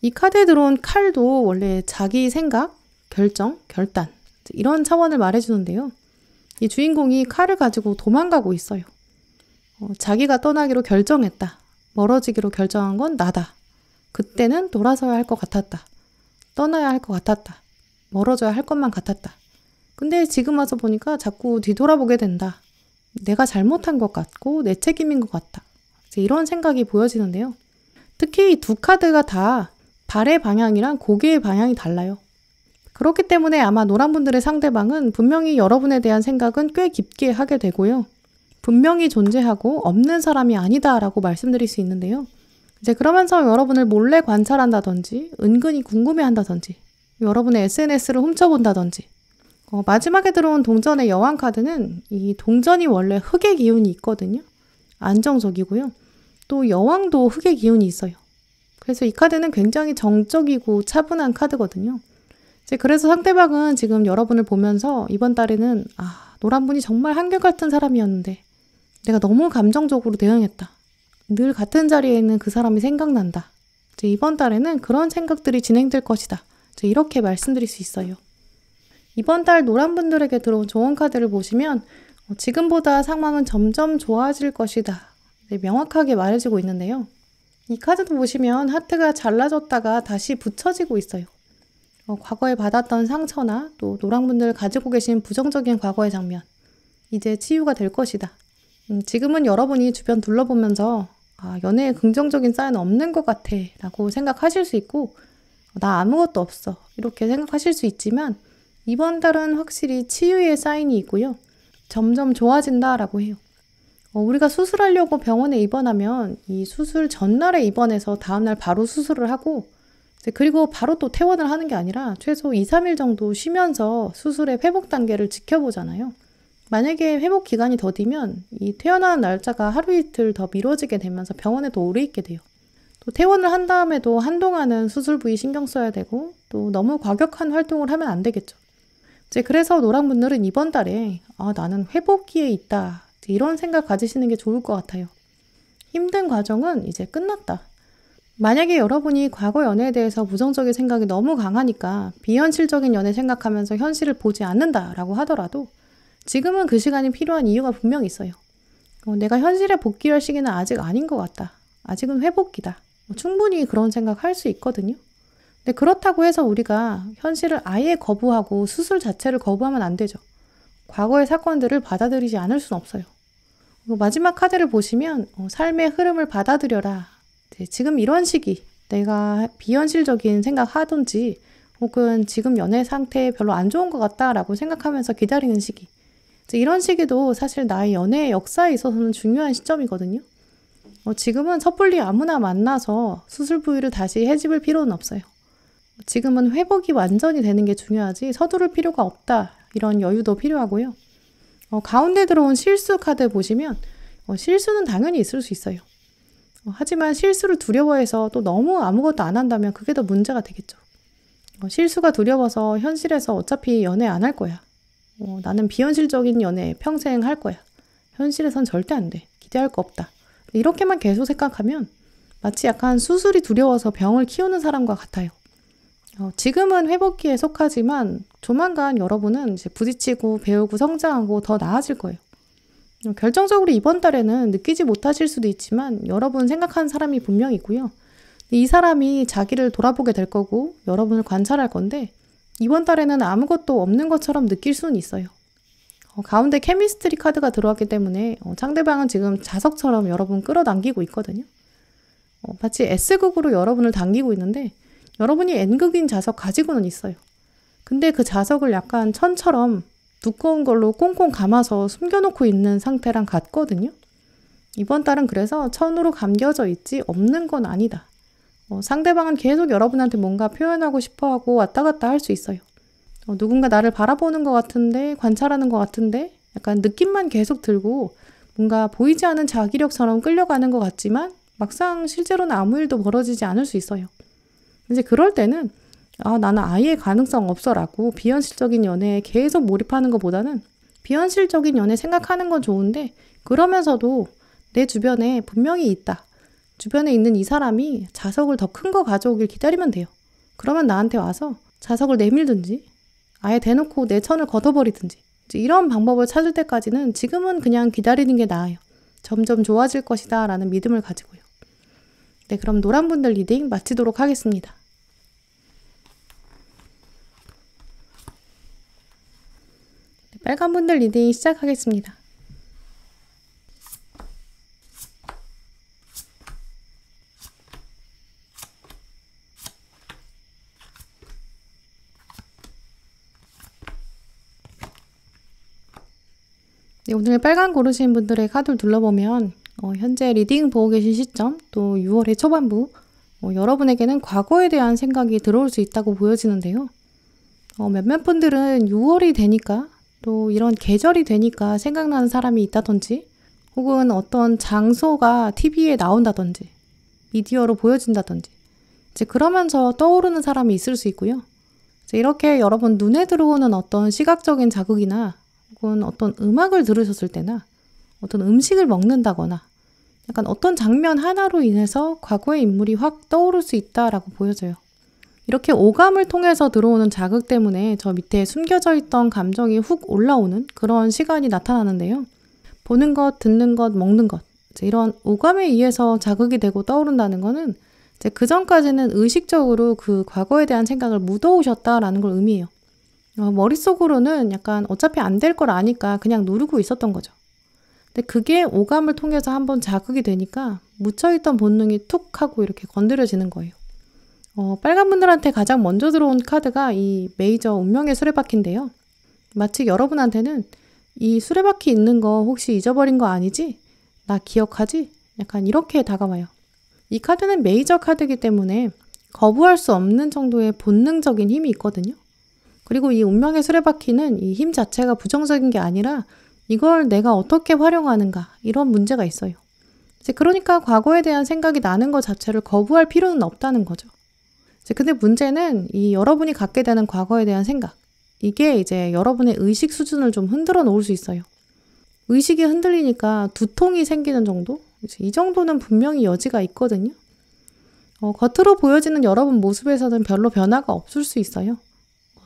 이 카드에 들어온 칼도 원래 자기 생각, 결정, 결단 이런 차원을 말해주는데요. 이 주인공이 칼을 가지고 도망가고 있어요. 자기가 떠나기로 결정했다. 멀어지기로 결정한 건 나다. 그때는 돌아서야 할 것 같았다. 떠나야 할 것 같았다. 멀어져야 할 것만 같았다. 근데 지금 와서 보니까 자꾸 뒤돌아보게 된다. 내가 잘못한 것 같고 내 책임인 것 같다. 이런 생각이 보여지는데요. 특히 이 두 카드가 다 발의 방향이랑 고개의 방향이 달라요. 그렇기 때문에 아마 노란 분들의 상대방은 분명히 여러분에 대한 생각은 꽤 깊게 하게 되고요. 분명히 존재하고 없는 사람이 아니다라고 말씀드릴 수 있는데요. 이제 그러면서 여러분을 몰래 관찰한다든지 은근히 궁금해한다든지 여러분의 SNS를 훔쳐본다든지 마지막에 들어온 동전의 여왕 카드는 이 동전이 원래 흙의 기운이 있거든요. 안정적이고요. 또 여왕도 흙의 기운이 있어요. 그래서 이 카드는 굉장히 정적이고 차분한 카드거든요. 이제 그래서 상대방은 지금 여러분을 보면서 이번 달에는 노란 분이 정말 한결같은 사람이었는데 내가 너무 감정적으로 대응했다. 늘 같은 자리에 있는 그 사람이 생각난다. 이제 이번 달에는 그런 생각들이 진행될 것이다. 이제 이렇게 말씀드릴 수 있어요. 이번 달 노란 분들에게 들어온 조언 카드를 보시면 지금보다 상황은 점점 좋아질 것이다. 네, 명확하게 말해주고 있는데요. 이 카드도 보시면 하트가 잘라졌다가 다시 붙여지고 있어요. 과거에 받았던 상처나 또 노란 분들 가지고 계신 부정적인 과거의 장면 이제 치유가 될 것이다. 지금은 여러분이 주변 둘러보면서 연애에 긍정적인 사인은 없는 것 같아 라고 생각하실 수 있고 나 아무것도 없어 이렇게 생각하실 수 있지만 이번 달은 확실히 치유의 사인이 있고요. 점점 좋아진다 라고 해요. 우리가 수술하려고 병원에 입원하면 이 수술 전날에 입원해서 다음날 바로 수술을 하고 그리고 바로 또 퇴원을 하는 게 아니라 최소 2, 3일 정도 쉬면서 수술의 회복 단계를 지켜보잖아요. 만약에 회복 기간이 더디면 이 퇴원하는 날짜가 하루 이틀 더 미뤄지게 되면서 병원에 더 오래 있게 돼요. 또 퇴원을 한 다음에도 한동안은 수술 부위 신경 써야 되고 또 너무 과격한 활동을 하면 안 되겠죠. 이제 그래서 노란 분들은 이번 달에 나는 회복기에 있다. 이런 생각 가지시는 게 좋을 것 같아요. 힘든 과정은 이제 끝났다. 만약에 여러분이 과거 연애에 대해서 부정적인 생각이 너무 강하니까 비현실적인 연애 생각하면서 현실을 보지 않는다라고 하더라도 지금은 그 시간이 필요한 이유가 분명히 있어요. 내가 현실에 복귀할 시기는 아직 아닌 것 같다. 아직은 회복기다. 충분히 그런 생각할 수 있거든요. 근데 그렇다고 해서 우리가 현실을 아예 거부하고 수술 자체를 거부하면 안 되죠. 과거의 사건들을 받아들이지 않을 수는 없어요. 마지막 카드를 보시면 삶의 흐름을 받아들여라. 지금 이런 시기 내가 비현실적인 생각하든지 혹은 지금 연애 상태 별로 안 좋은 것 같다라고 생각하면서 기다리는 시기 이런 시기도 사실 나의 연애의 역사에 있어서는 중요한 시점이거든요. 지금은 섣불리 아무나 만나서 수술 부위를 다시 해집을 필요는 없어요. 지금은 회복이 완전히 되는 게 중요하지 서두를 필요가 없다. 이런 여유도 필요하고요. 가운데 들어온 실수 카드 보시면 실수는 당연히 있을 수 있어요. 하지만 실수를 두려워해서 또 너무 아무것도 안 한다면 그게 더 문제가 되겠죠. 실수가 두려워서 현실에서 어차피 연애 안 할 거야. 나는 비현실적인 연애 평생 할 거야. 현실에선 절대 안 돼. 기대할 거 없다. 이렇게만 계속 생각하면 마치 약간 수술이 두려워서 병을 키우는 사람과 같아요. 지금은 회복기에 속하지만 조만간 여러분은 이제 부딪히고 배우고 성장하고 더 나아질 거예요. 결정적으로 이번 달에는 느끼지 못하실 수도 있지만 여러분 생각하는 사람이 분명히 있고요. 이 사람이 자기를 돌아보게 될 거고 여러분을 관찰할 건데 이번 달에는 아무것도 없는 것처럼 느낄 수는 있어요. 가운데 케미스트리 카드가 들어왔기 때문에 상대방은 지금 자석처럼 여러분 끌어당기고 있거든요. 마치 S극으로 여러분을 당기고 있는데 여러분이 N극인 자석 가지고는 있어요. 근데 그 자석을 약간 천처럼 두꺼운 걸로 꽁꽁 감아서 숨겨놓고 있는 상태랑 같거든요. 이번 달은 그래서 천으로 감겨져 있지 없는 건 아니다. 상대방은 계속 여러분한테 뭔가 표현하고 싶어하고 왔다 갔다 할 수 있어요. 누군가 나를 바라보는 것 같은데 관찰하는 것 같은데 약간 느낌만 계속 들고 뭔가 보이지 않는 자기력처럼 끌려가는 것 같지만 막상 실제로는 아무 일도 벌어지지 않을 수 있어요. 이제 그럴 때는 나는 아예 가능성 없어라고 비현실적인 연애에 계속 몰입하는 것보다는 비현실적인 연애 생각하는 건 좋은데 그러면서도 내 주변에 분명히 있다. 주변에 있는 이 사람이 자석을 더 큰 거 가져오길 기다리면 돼요. 그러면 나한테 와서 자석을 내밀든지 아예 대놓고 내 천을 걷어버리든지 이런 방법을 찾을 때까지는 지금은 그냥 기다리는 게 나아요. 점점 좋아질 것이다 라는 믿음을 가지고요. 네, 그럼 노란 분들 리딩 마치도록 하겠습니다. 네, 빨간 분들 리딩 시작하겠습니다. 네, 오늘 빨간 고르신 분들의 카드를 둘러보면 현재 리딩 보고 계신 시점 또 6월의 초반부 여러분에게는 과거에 대한 생각이 들어올 수 있다고 보여지는데요. 몇몇 분들은 6월이 되니까 또 이런 계절이 되니까 생각나는 사람이 있다든지 혹은 어떤 장소가 TV에 나온다든지 미디어로 보여진다든지 이제 그러면서 떠오르는 사람이 있을 수 있고요. 이제 이렇게 여러분 눈에 들어오는 어떤 시각적인 자극이나 혹은 어떤 음악을 들으셨을 때나 어떤 음식을 먹는다거나 약간 어떤 장면 하나로 인해서 과거의 인물이 확 떠오를 수 있다라고 보여져요. 이렇게 오감을 통해서 들어오는 자극 때문에 저 밑에 숨겨져 있던 감정이 훅 올라오는 그런 시간이 나타나는데요. 보는 것, 듣는 것, 먹는 것 이런 오감에 의해서 자극이 되고 떠오른다는 거는 이제 그 전까지는 의식적으로 그 과거에 대한 생각을 묻어오셨다라는 걸 의미해요. 머릿속으로는 약간 어차피 안 될 걸 아니까 그냥 누르고 있었던 거죠. 근데 그게 오감을 통해서 한번 자극이 되니까 묻혀있던 본능이 툭 하고 이렇게 건드려지는 거예요. 빨간 분들한테 가장 먼저 들어온 카드가 이 메이저 운명의 수레바퀴인데요. 마치 여러분한테는 이 수레바퀴 있는 거 혹시 잊어버린 거 아니지? 나 기억하지? 약간 이렇게 다가와요. 이 카드는 메이저 카드이기 때문에 거부할 수 없는 정도의 본능적인 힘이 있거든요. 그리고 이 운명의 수레바퀴는 이 힘 자체가 부정적인 게 아니라 이걸 내가 어떻게 활용하는가 이런 문제가 있어요. 이제 그러니까 과거에 대한 생각이 나는 것 자체를 거부할 필요는 없다는 거죠. 근데 문제는 이 여러분이 갖게 되는 과거에 대한 생각 이게 이제 여러분의 의식 수준을 좀 흔들어 놓을 수 있어요. 의식이 흔들리니까 두통이 생기는 정도? 이 정도는 분명히 여지가 있거든요. 겉으로 보여지는 여러분 모습에서는 별로 변화가 없을 수 있어요.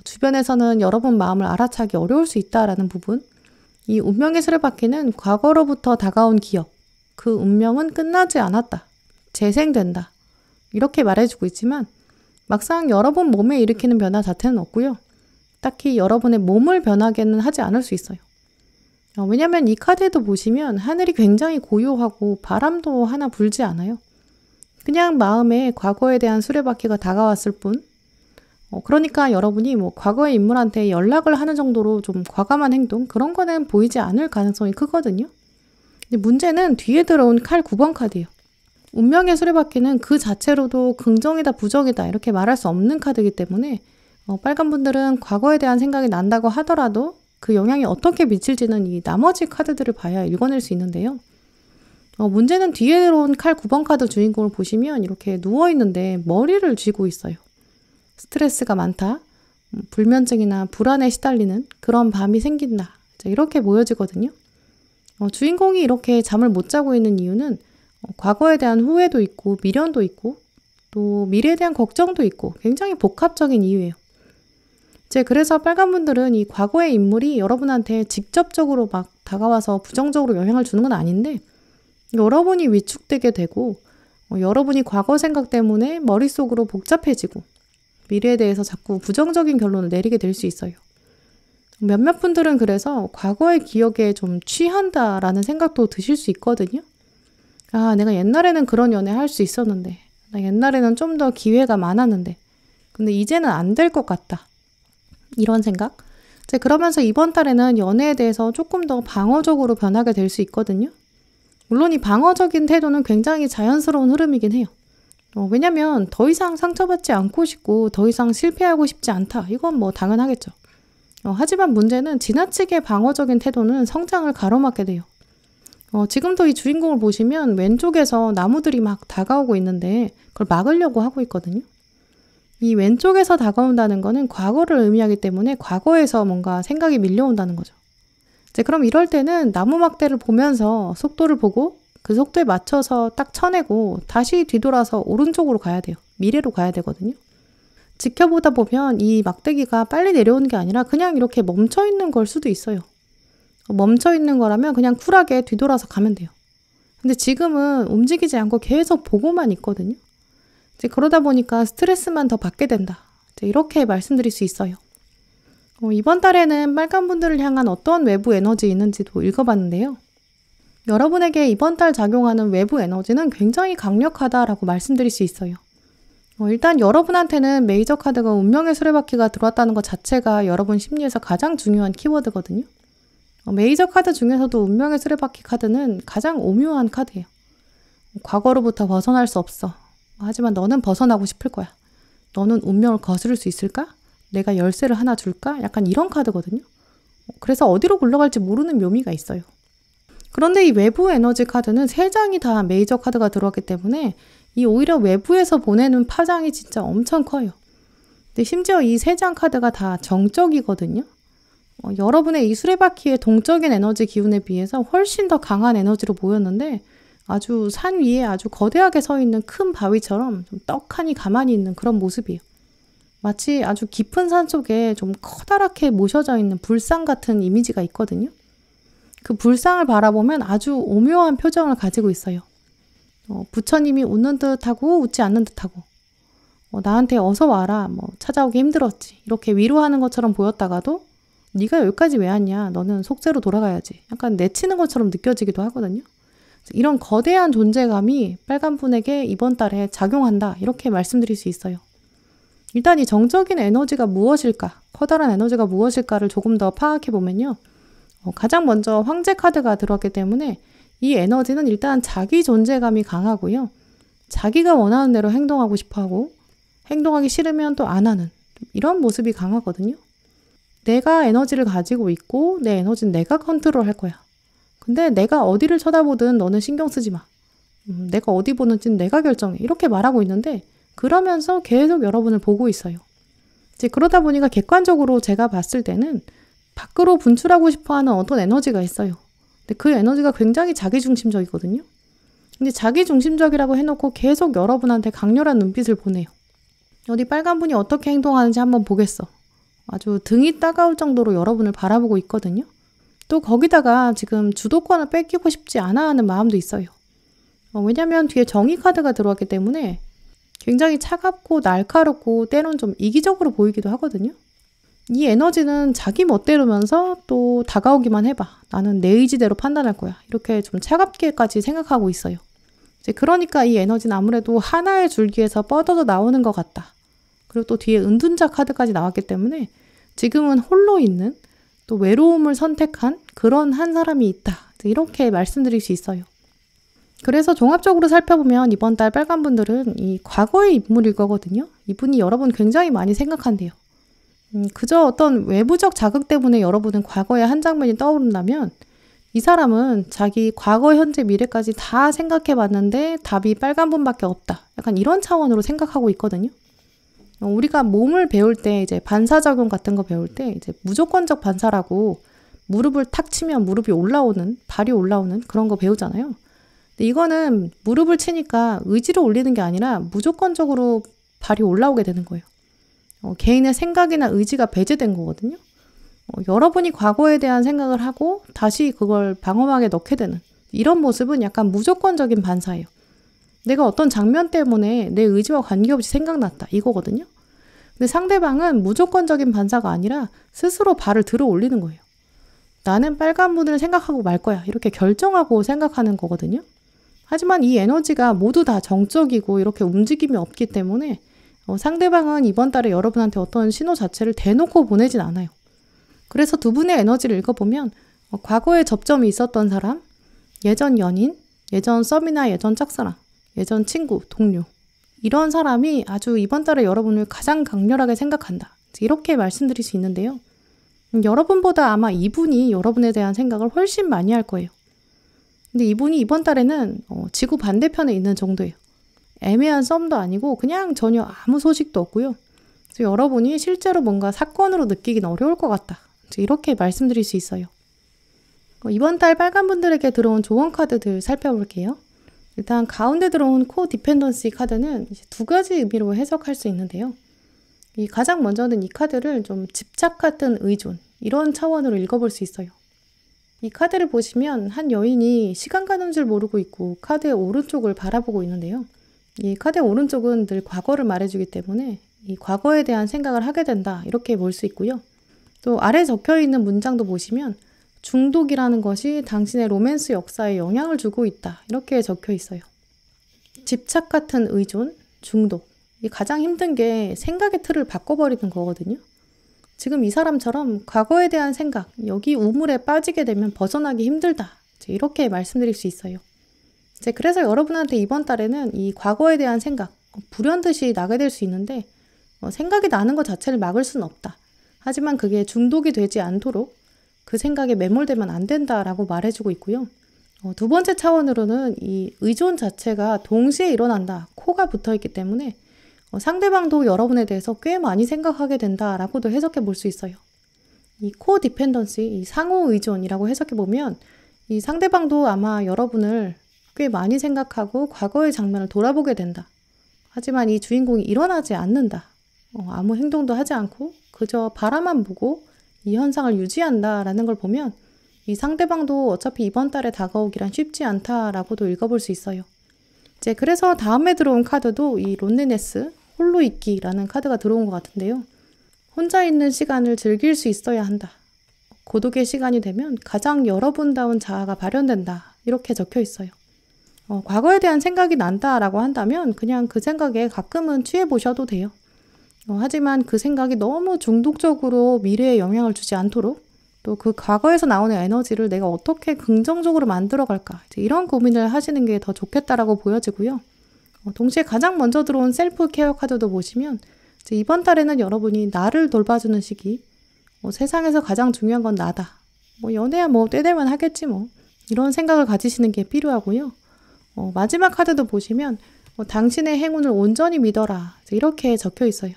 주변에서는 여러분 마음을 알아차기 어려울 수 있다라는 부분. 이 운명의 수레바퀴는 과거로부터 다가온 기억, 그 운명은 끝나지 않았다, 재생된다 이렇게 말해주고 있지만 막상 여러분 몸에 일으키는 변화 자체는 없고요. 딱히 여러분의 몸을 변하게는 하지 않을 수 있어요. 왜냐면 이 카드에도 보시면 하늘이 굉장히 고요하고 바람도 하나 불지 않아요. 그냥 마음에 과거에 대한 수레바퀴가 다가왔을 뿐. 그러니까 여러분이 뭐 과거의 인물한테 연락을 하는 정도로 좀 과감한 행동 그런 거는 보이지 않을 가능성이 크거든요. 근데 문제는 뒤에 들어온 칼 9번 카드예요. 운명의 수레바퀴는 그 자체로도 긍정이다 부정이다 이렇게 말할 수 없는 카드이기 때문에 빨간 분들은 과거에 대한 생각이 난다고 하더라도 그 영향이 어떻게 미칠지는 이 나머지 카드들을 봐야 읽어낼 수 있는데요. 문제는 뒤에 들어온 칼 9번 카드 주인공을 보시면 이렇게 누워있는데 머리를 쥐고 있어요. 스트레스가 많다, 불면증이나 불안에 시달리는 그런 밤이 생긴다 이렇게 보여지거든요. 주인공이 이렇게 잠을 못 자고 있는 이유는 과거에 대한 후회도 있고 미련도 있고 또 미래에 대한 걱정도 있고 굉장히 복합적인 이유예요. 그래서 빨간 분들은 이 과거의 인물이 여러분한테 직접적으로 막 다가와서 부정적으로 영향을 주는 건 아닌데 여러분이 위축되게 되고 여러분이 과거 생각 때문에 머릿속으로 복잡해지고 미래에 대해서 자꾸 부정적인 결론을 내리게 될 수 있어요. 몇몇 분들은 그래서 과거의 기억에 좀 취한다라는 생각도 드실 수 있거든요. 아, 내가 옛날에는 그런 연애 할 수 있었는데 나 옛날에는 좀 더 기회가 많았는데 근데 이제는 안 될 것 같다. 이런 생각? 그러면서 이번 달에는 연애에 대해서 조금 더 방어적으로 변하게 될 수 있거든요. 물론 이 방어적인 태도는 굉장히 자연스러운 흐름이긴 해요. 왜냐면 더 이상 상처받지 않고 싶고 더 이상 실패하고 싶지 않다. 이건 뭐 당연하겠죠. 하지만 문제는 지나치게 방어적인 태도는 성장을 가로막게 돼요. 지금도 이 주인공을 보시면 왼쪽에서 나무들이 막 다가오고 있는데 그걸 막으려고 하고 있거든요. 이 왼쪽에서 다가온다는 거는 과거를 의미하기 때문에 과거에서 뭔가 생각이 밀려온다는 거죠. 그럼 이럴 때는 나무 막대를 보면서 속도를 보고 그 속도에 맞춰서 딱 쳐내고 다시 뒤돌아서 오른쪽으로 가야 돼요. 미래로 가야 되거든요. 지켜보다 보면 이 막대기가 빨리 내려오는 게 아니라 그냥 이렇게 멈춰있는 걸 수도 있어요. 멈춰있는 거라면 그냥 쿨하게 뒤돌아서 가면 돼요. 근데 지금은 움직이지 않고 계속 보고만 있거든요. 그러다 보니까 스트레스만 더 받게 된다. 이렇게 말씀드릴 수 있어요. 이번 달에는 빨간 분들을 향한 어떤 외부 에너지 있는지도 읽어봤는데요. 여러분에게 이번 달 작용하는 외부 에너지는 굉장히 강력하다라고 말씀드릴 수 있어요. 일단 여러분한테는 메이저 카드가 운명의 수레바퀴가 들어왔다는 것 자체가 여러분 심리에서 가장 중요한 키워드거든요. 메이저 카드 중에서도 운명의 수레바퀴 카드는 가장 오묘한 카드예요. 과거로부터 벗어날 수 없어. 하지만 너는 벗어나고 싶을 거야. 너는 운명을 거스를 수 있을까? 내가 열쇠를 하나 줄까? 약간 이런 카드거든요. 그래서 어디로 굴러갈지 모르는 묘미가 있어요. 그런데 이 외부 에너지 카드는 3장이 다 메이저 카드가 들어왔기 때문에 이 오히려 외부에서 보내는 파장이 진짜 엄청 커요. 근데 심지어 이 3장 카드가 다 정적이거든요. 여러분의 이 수레바퀴의 동적인 에너지 기운에 비해서 훨씬 더 강한 에너지로 보였는데 아주 산 위에 아주 거대하게 서 있는 큰 바위처럼 좀 떡하니 가만히 있는 그런 모습이에요. 마치 아주 깊은 산 속에 좀 커다랗게 모셔져 있는 불상 같은 이미지가 있거든요. 그 불상을 바라보면 아주 오묘한 표정을 가지고 있어요. 부처님이 웃는 듯하고 웃지 않는 듯하고 나한테 어서 와라, 찾아오기 힘들었지, 이렇게 위로하는 것처럼 보였다가도 네가 여기까지 왜 왔냐, 너는 속세로 돌아가야지, 약간 내치는 것처럼 느껴지기도 하거든요. 이런 거대한 존재감이 빨간분에게 이번 달에 작용한다, 이렇게 말씀드릴 수 있어요. 일단 이 정적인 에너지가 무엇일까, 커다란 에너지가 무엇일까를 조금 더 파악해 보면요. 가장 먼저 황제 카드가 들어왔기 때문에 이 에너지는 일단 자기 존재감이 강하고요. 자기가 원하는 대로 행동하고 싶어하고 행동하기 싫으면 또 안 하는 이런 모습이 강하거든요. 내가 에너지를 가지고 있고 내 에너지는 내가 컨트롤할 거야. 근데 내가 어디를 쳐다보든 너는 신경 쓰지 마. 내가 어디 보는지는 내가 결정해. 이렇게 말하고 있는데 그러면서 계속 여러분을 보고 있어요. 이제 그러다 보니까 객관적으로 제가 봤을 때는 밖으로 분출하고 싶어하는 어떤 에너지가 있어요. 근데 그 에너지가 굉장히 자기중심적이거든요. 근데 자기중심적이라고 해놓고 계속 여러분한테 강렬한 눈빛을 보내요. 어디 빨간분이 어떻게 행동하는지 한번 보겠어. 아주 등이 따가울 정도로 여러분을 바라보고 있거든요. 또 거기다가 지금 주도권을 뺏기고 싶지 않아 하는 마음도 있어요. 왜냐면 뒤에 정의 카드가 들어왔기 때문에 굉장히 차갑고 날카롭고 때론 좀 이기적으로 보이기도 하거든요. 이 에너지는 자기 멋대로면서 또 다가오기만 해봐. 나는 내 의지대로 판단할 거야. 이렇게 좀 차갑게까지 생각하고 있어요. 이제 그러니까 이 에너지는 아무래도 하나의 줄기에서 뻗어서 나오는 것 같다. 그리고 또 뒤에 은둔자 카드까지 나왔기 때문에 지금은 홀로 있는 또 외로움을 선택한 그런 한 사람이 있다. 이렇게 말씀드릴 수 있어요. 그래서 종합적으로 살펴보면 이번 달 빨간 분들은 이 과거의 인물일 거거든요. 이분이 여러분 굉장히 많이 생각한대요. 그저 어떤 외부적 자극 때문에 여러분은 과거의 한 장면이 떠오른다면 이 사람은 자기 과거, 현재, 미래까지 다 생각해 봤는데 답이 빨간 분밖에 없다. 약간 이런 차원으로 생각하고 있거든요. 우리가 몸을 배울 때 이제 반사작용 같은 거 배울 때 이제 무조건적 반사라고 무릎을 탁 치면 무릎이 올라오는, 발이 올라오는 그런 거 배우잖아요. 근데 이거는 무릎을 치니까 의지로 올리는 게 아니라 무조건적으로 발이 올라오게 되는 거예요. 개인의 생각이나 의지가 배제된 거거든요. 여러분이 과거에 대한 생각을 하고 다시 그걸 방어막에 넣게 되는 이런 모습은 약간 무조건적인 반사예요. 내가 어떤 장면 때문에 내 의지와 관계없이 생각났다 이거거든요. 근데 상대방은 무조건적인 반사가 아니라 스스로 발을 들어 올리는 거예요. 나는 빨간 분을 생각하고 말 거야. 이렇게 결정하고 생각하는 거거든요. 하지만 이 에너지가 모두 다 정적이고 이렇게 움직임이 없기 때문에 상대방은 이번 달에 여러분한테 어떤 신호 자체를 대놓고 보내진 않아요. 그래서 두 분의 에너지를 읽어보면 과거에 접점이 있었던 사람, 예전 연인, 예전 썸이나 예전 짝사랑, 예전 친구, 동료 이런 사람이 아주 이번 달에 여러분을 가장 강렬하게 생각한다. 이렇게 말씀드릴 수 있는데요. 여러분보다 아마 이분이 여러분에 대한 생각을 훨씬 많이 할 거예요. 근데 이분이 이번 달에는 지구 반대편에 있는 정도예요. 애매한 썸도 아니고 그냥 전혀 아무 소식도 없고요. 그래서 여러분이 실제로 뭔가 사건으로 느끼긴 어려울 것 같다. 이렇게 말씀드릴 수 있어요. 이번 달 빨간 분들에게 들어온 조언 카드들 살펴볼게요. 일단 가운데 들어온 코 디펜던시 카드는 이제 두 가지 의미로 해석할 수 있는데요. 이 가장 먼저는 이 카드를 좀 집착 같은 의존 이런 차원으로 읽어볼 수 있어요. 이 카드를 보시면 한 여인이 시간 가는 줄 모르고 있고 카드의 오른쪽을 바라보고 있는데요. 이 카드의 오른쪽은 늘 과거를 말해주기 때문에 이 과거에 대한 생각을 하게 된다 이렇게 볼 수 있고요. 또 아래 적혀있는 문장도 보시면 중독이라는 것이 당신의 로맨스 역사에 영향을 주고 있다 이렇게 적혀 있어요. 집착 같은 의존, 중독 이 가장 힘든 게 생각의 틀을 바꿔버리는 거거든요. 지금 이 사람처럼 과거에 대한 생각, 여기 우물에 빠지게 되면 벗어나기 힘들다. 이렇게 말씀드릴 수 있어요. 그래서 여러분한테 이번 달에는 이 과거에 대한 생각, 불현듯이 나게 될 수 있는데 생각이 나는 것 자체를 막을 수는 없다. 하지만 그게 중독이 되지 않도록 그 생각에 매몰되면 안 된다라고 말해주고 있고요. 두 번째 차원으로는 이 의존 자체가 동시에 일어난다. 코가 붙어있기 때문에 상대방도 여러분에 대해서 꽤 많이 생각하게 된다라고도 해석해 볼 수 있어요. 이 코디펜던시, 이 상호 의존이라고 해석해 보면 이 상대방도 아마 여러분을 꽤 많이 생각하고 과거의 장면을 돌아보게 된다. 하지만 이 주인공이 일어나지 않는다. 아무 행동도 하지 않고 그저 바라만 보고 이 현상을 유지한다라는 걸 보면 이 상대방도 어차피 이번 달에 다가오기란 쉽지 않다라고도 읽어볼 수 있어요. 그래서 다음에 들어온 카드도 이 론리네스, 홀로 있기라는 카드가 들어온 것 같은데요. 혼자 있는 시간을 즐길 수 있어야 한다. 고독의 시간이 되면 가장 여러분다운 자아가 발현된다. 이렇게 적혀 있어요. 과거에 대한 생각이 난다라고 한다면 그냥 그 생각에 가끔은 취해 보셔도 돼요. 하지만 그 생각이 너무 중독적으로 미래에 영향을 주지 않도록 또 그 과거에서 나오는 에너지를 내가 어떻게 긍정적으로 만들어갈까 이런 고민을 하시는 게 더 좋겠다라고 보여지고요. 동시에 가장 먼저 들어온 셀프 케어 카드도 보시면 이번 달에는 여러분이 나를 돌봐주는 시기, 세상에서 가장 중요한 건 나다. 연애야 때 되면 하겠지 이런 생각을 가지시는 게 필요하고요. 마지막 카드도 보시면 당신의 행운을 온전히 믿어라 이렇게 적혀 있어요.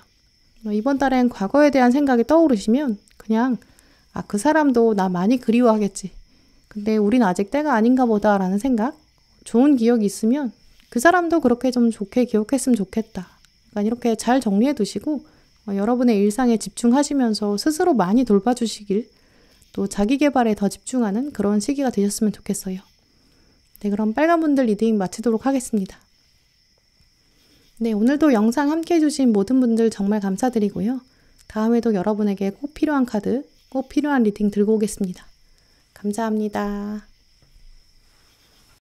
이번 달엔 과거에 대한 생각이 떠오르시면 그냥 그 사람도 나 많이 그리워하겠지. 근데 우린 아직 때가 아닌가 보다 라는 생각, 좋은 기억이 있으면 그 사람도 그렇게 좀 좋게 기억했으면 좋겠다. 그러니까 이렇게 잘 정리해 두시고 여러분의 일상에 집중하시면서 스스로 많이 돌봐주시길, 또 자기 개발에 더 집중하는 그런 시기가 되셨으면 좋겠어요. 네, 그럼 빨간분들 리딩 마치도록 하겠습니다. 네, 오늘도 영상 함께 해주신 모든 분들 정말 감사드리고요. 다음에도 여러분에게 꼭 필요한 카드, 꼭 필요한 리딩 들고 오겠습니다. 감사합니다.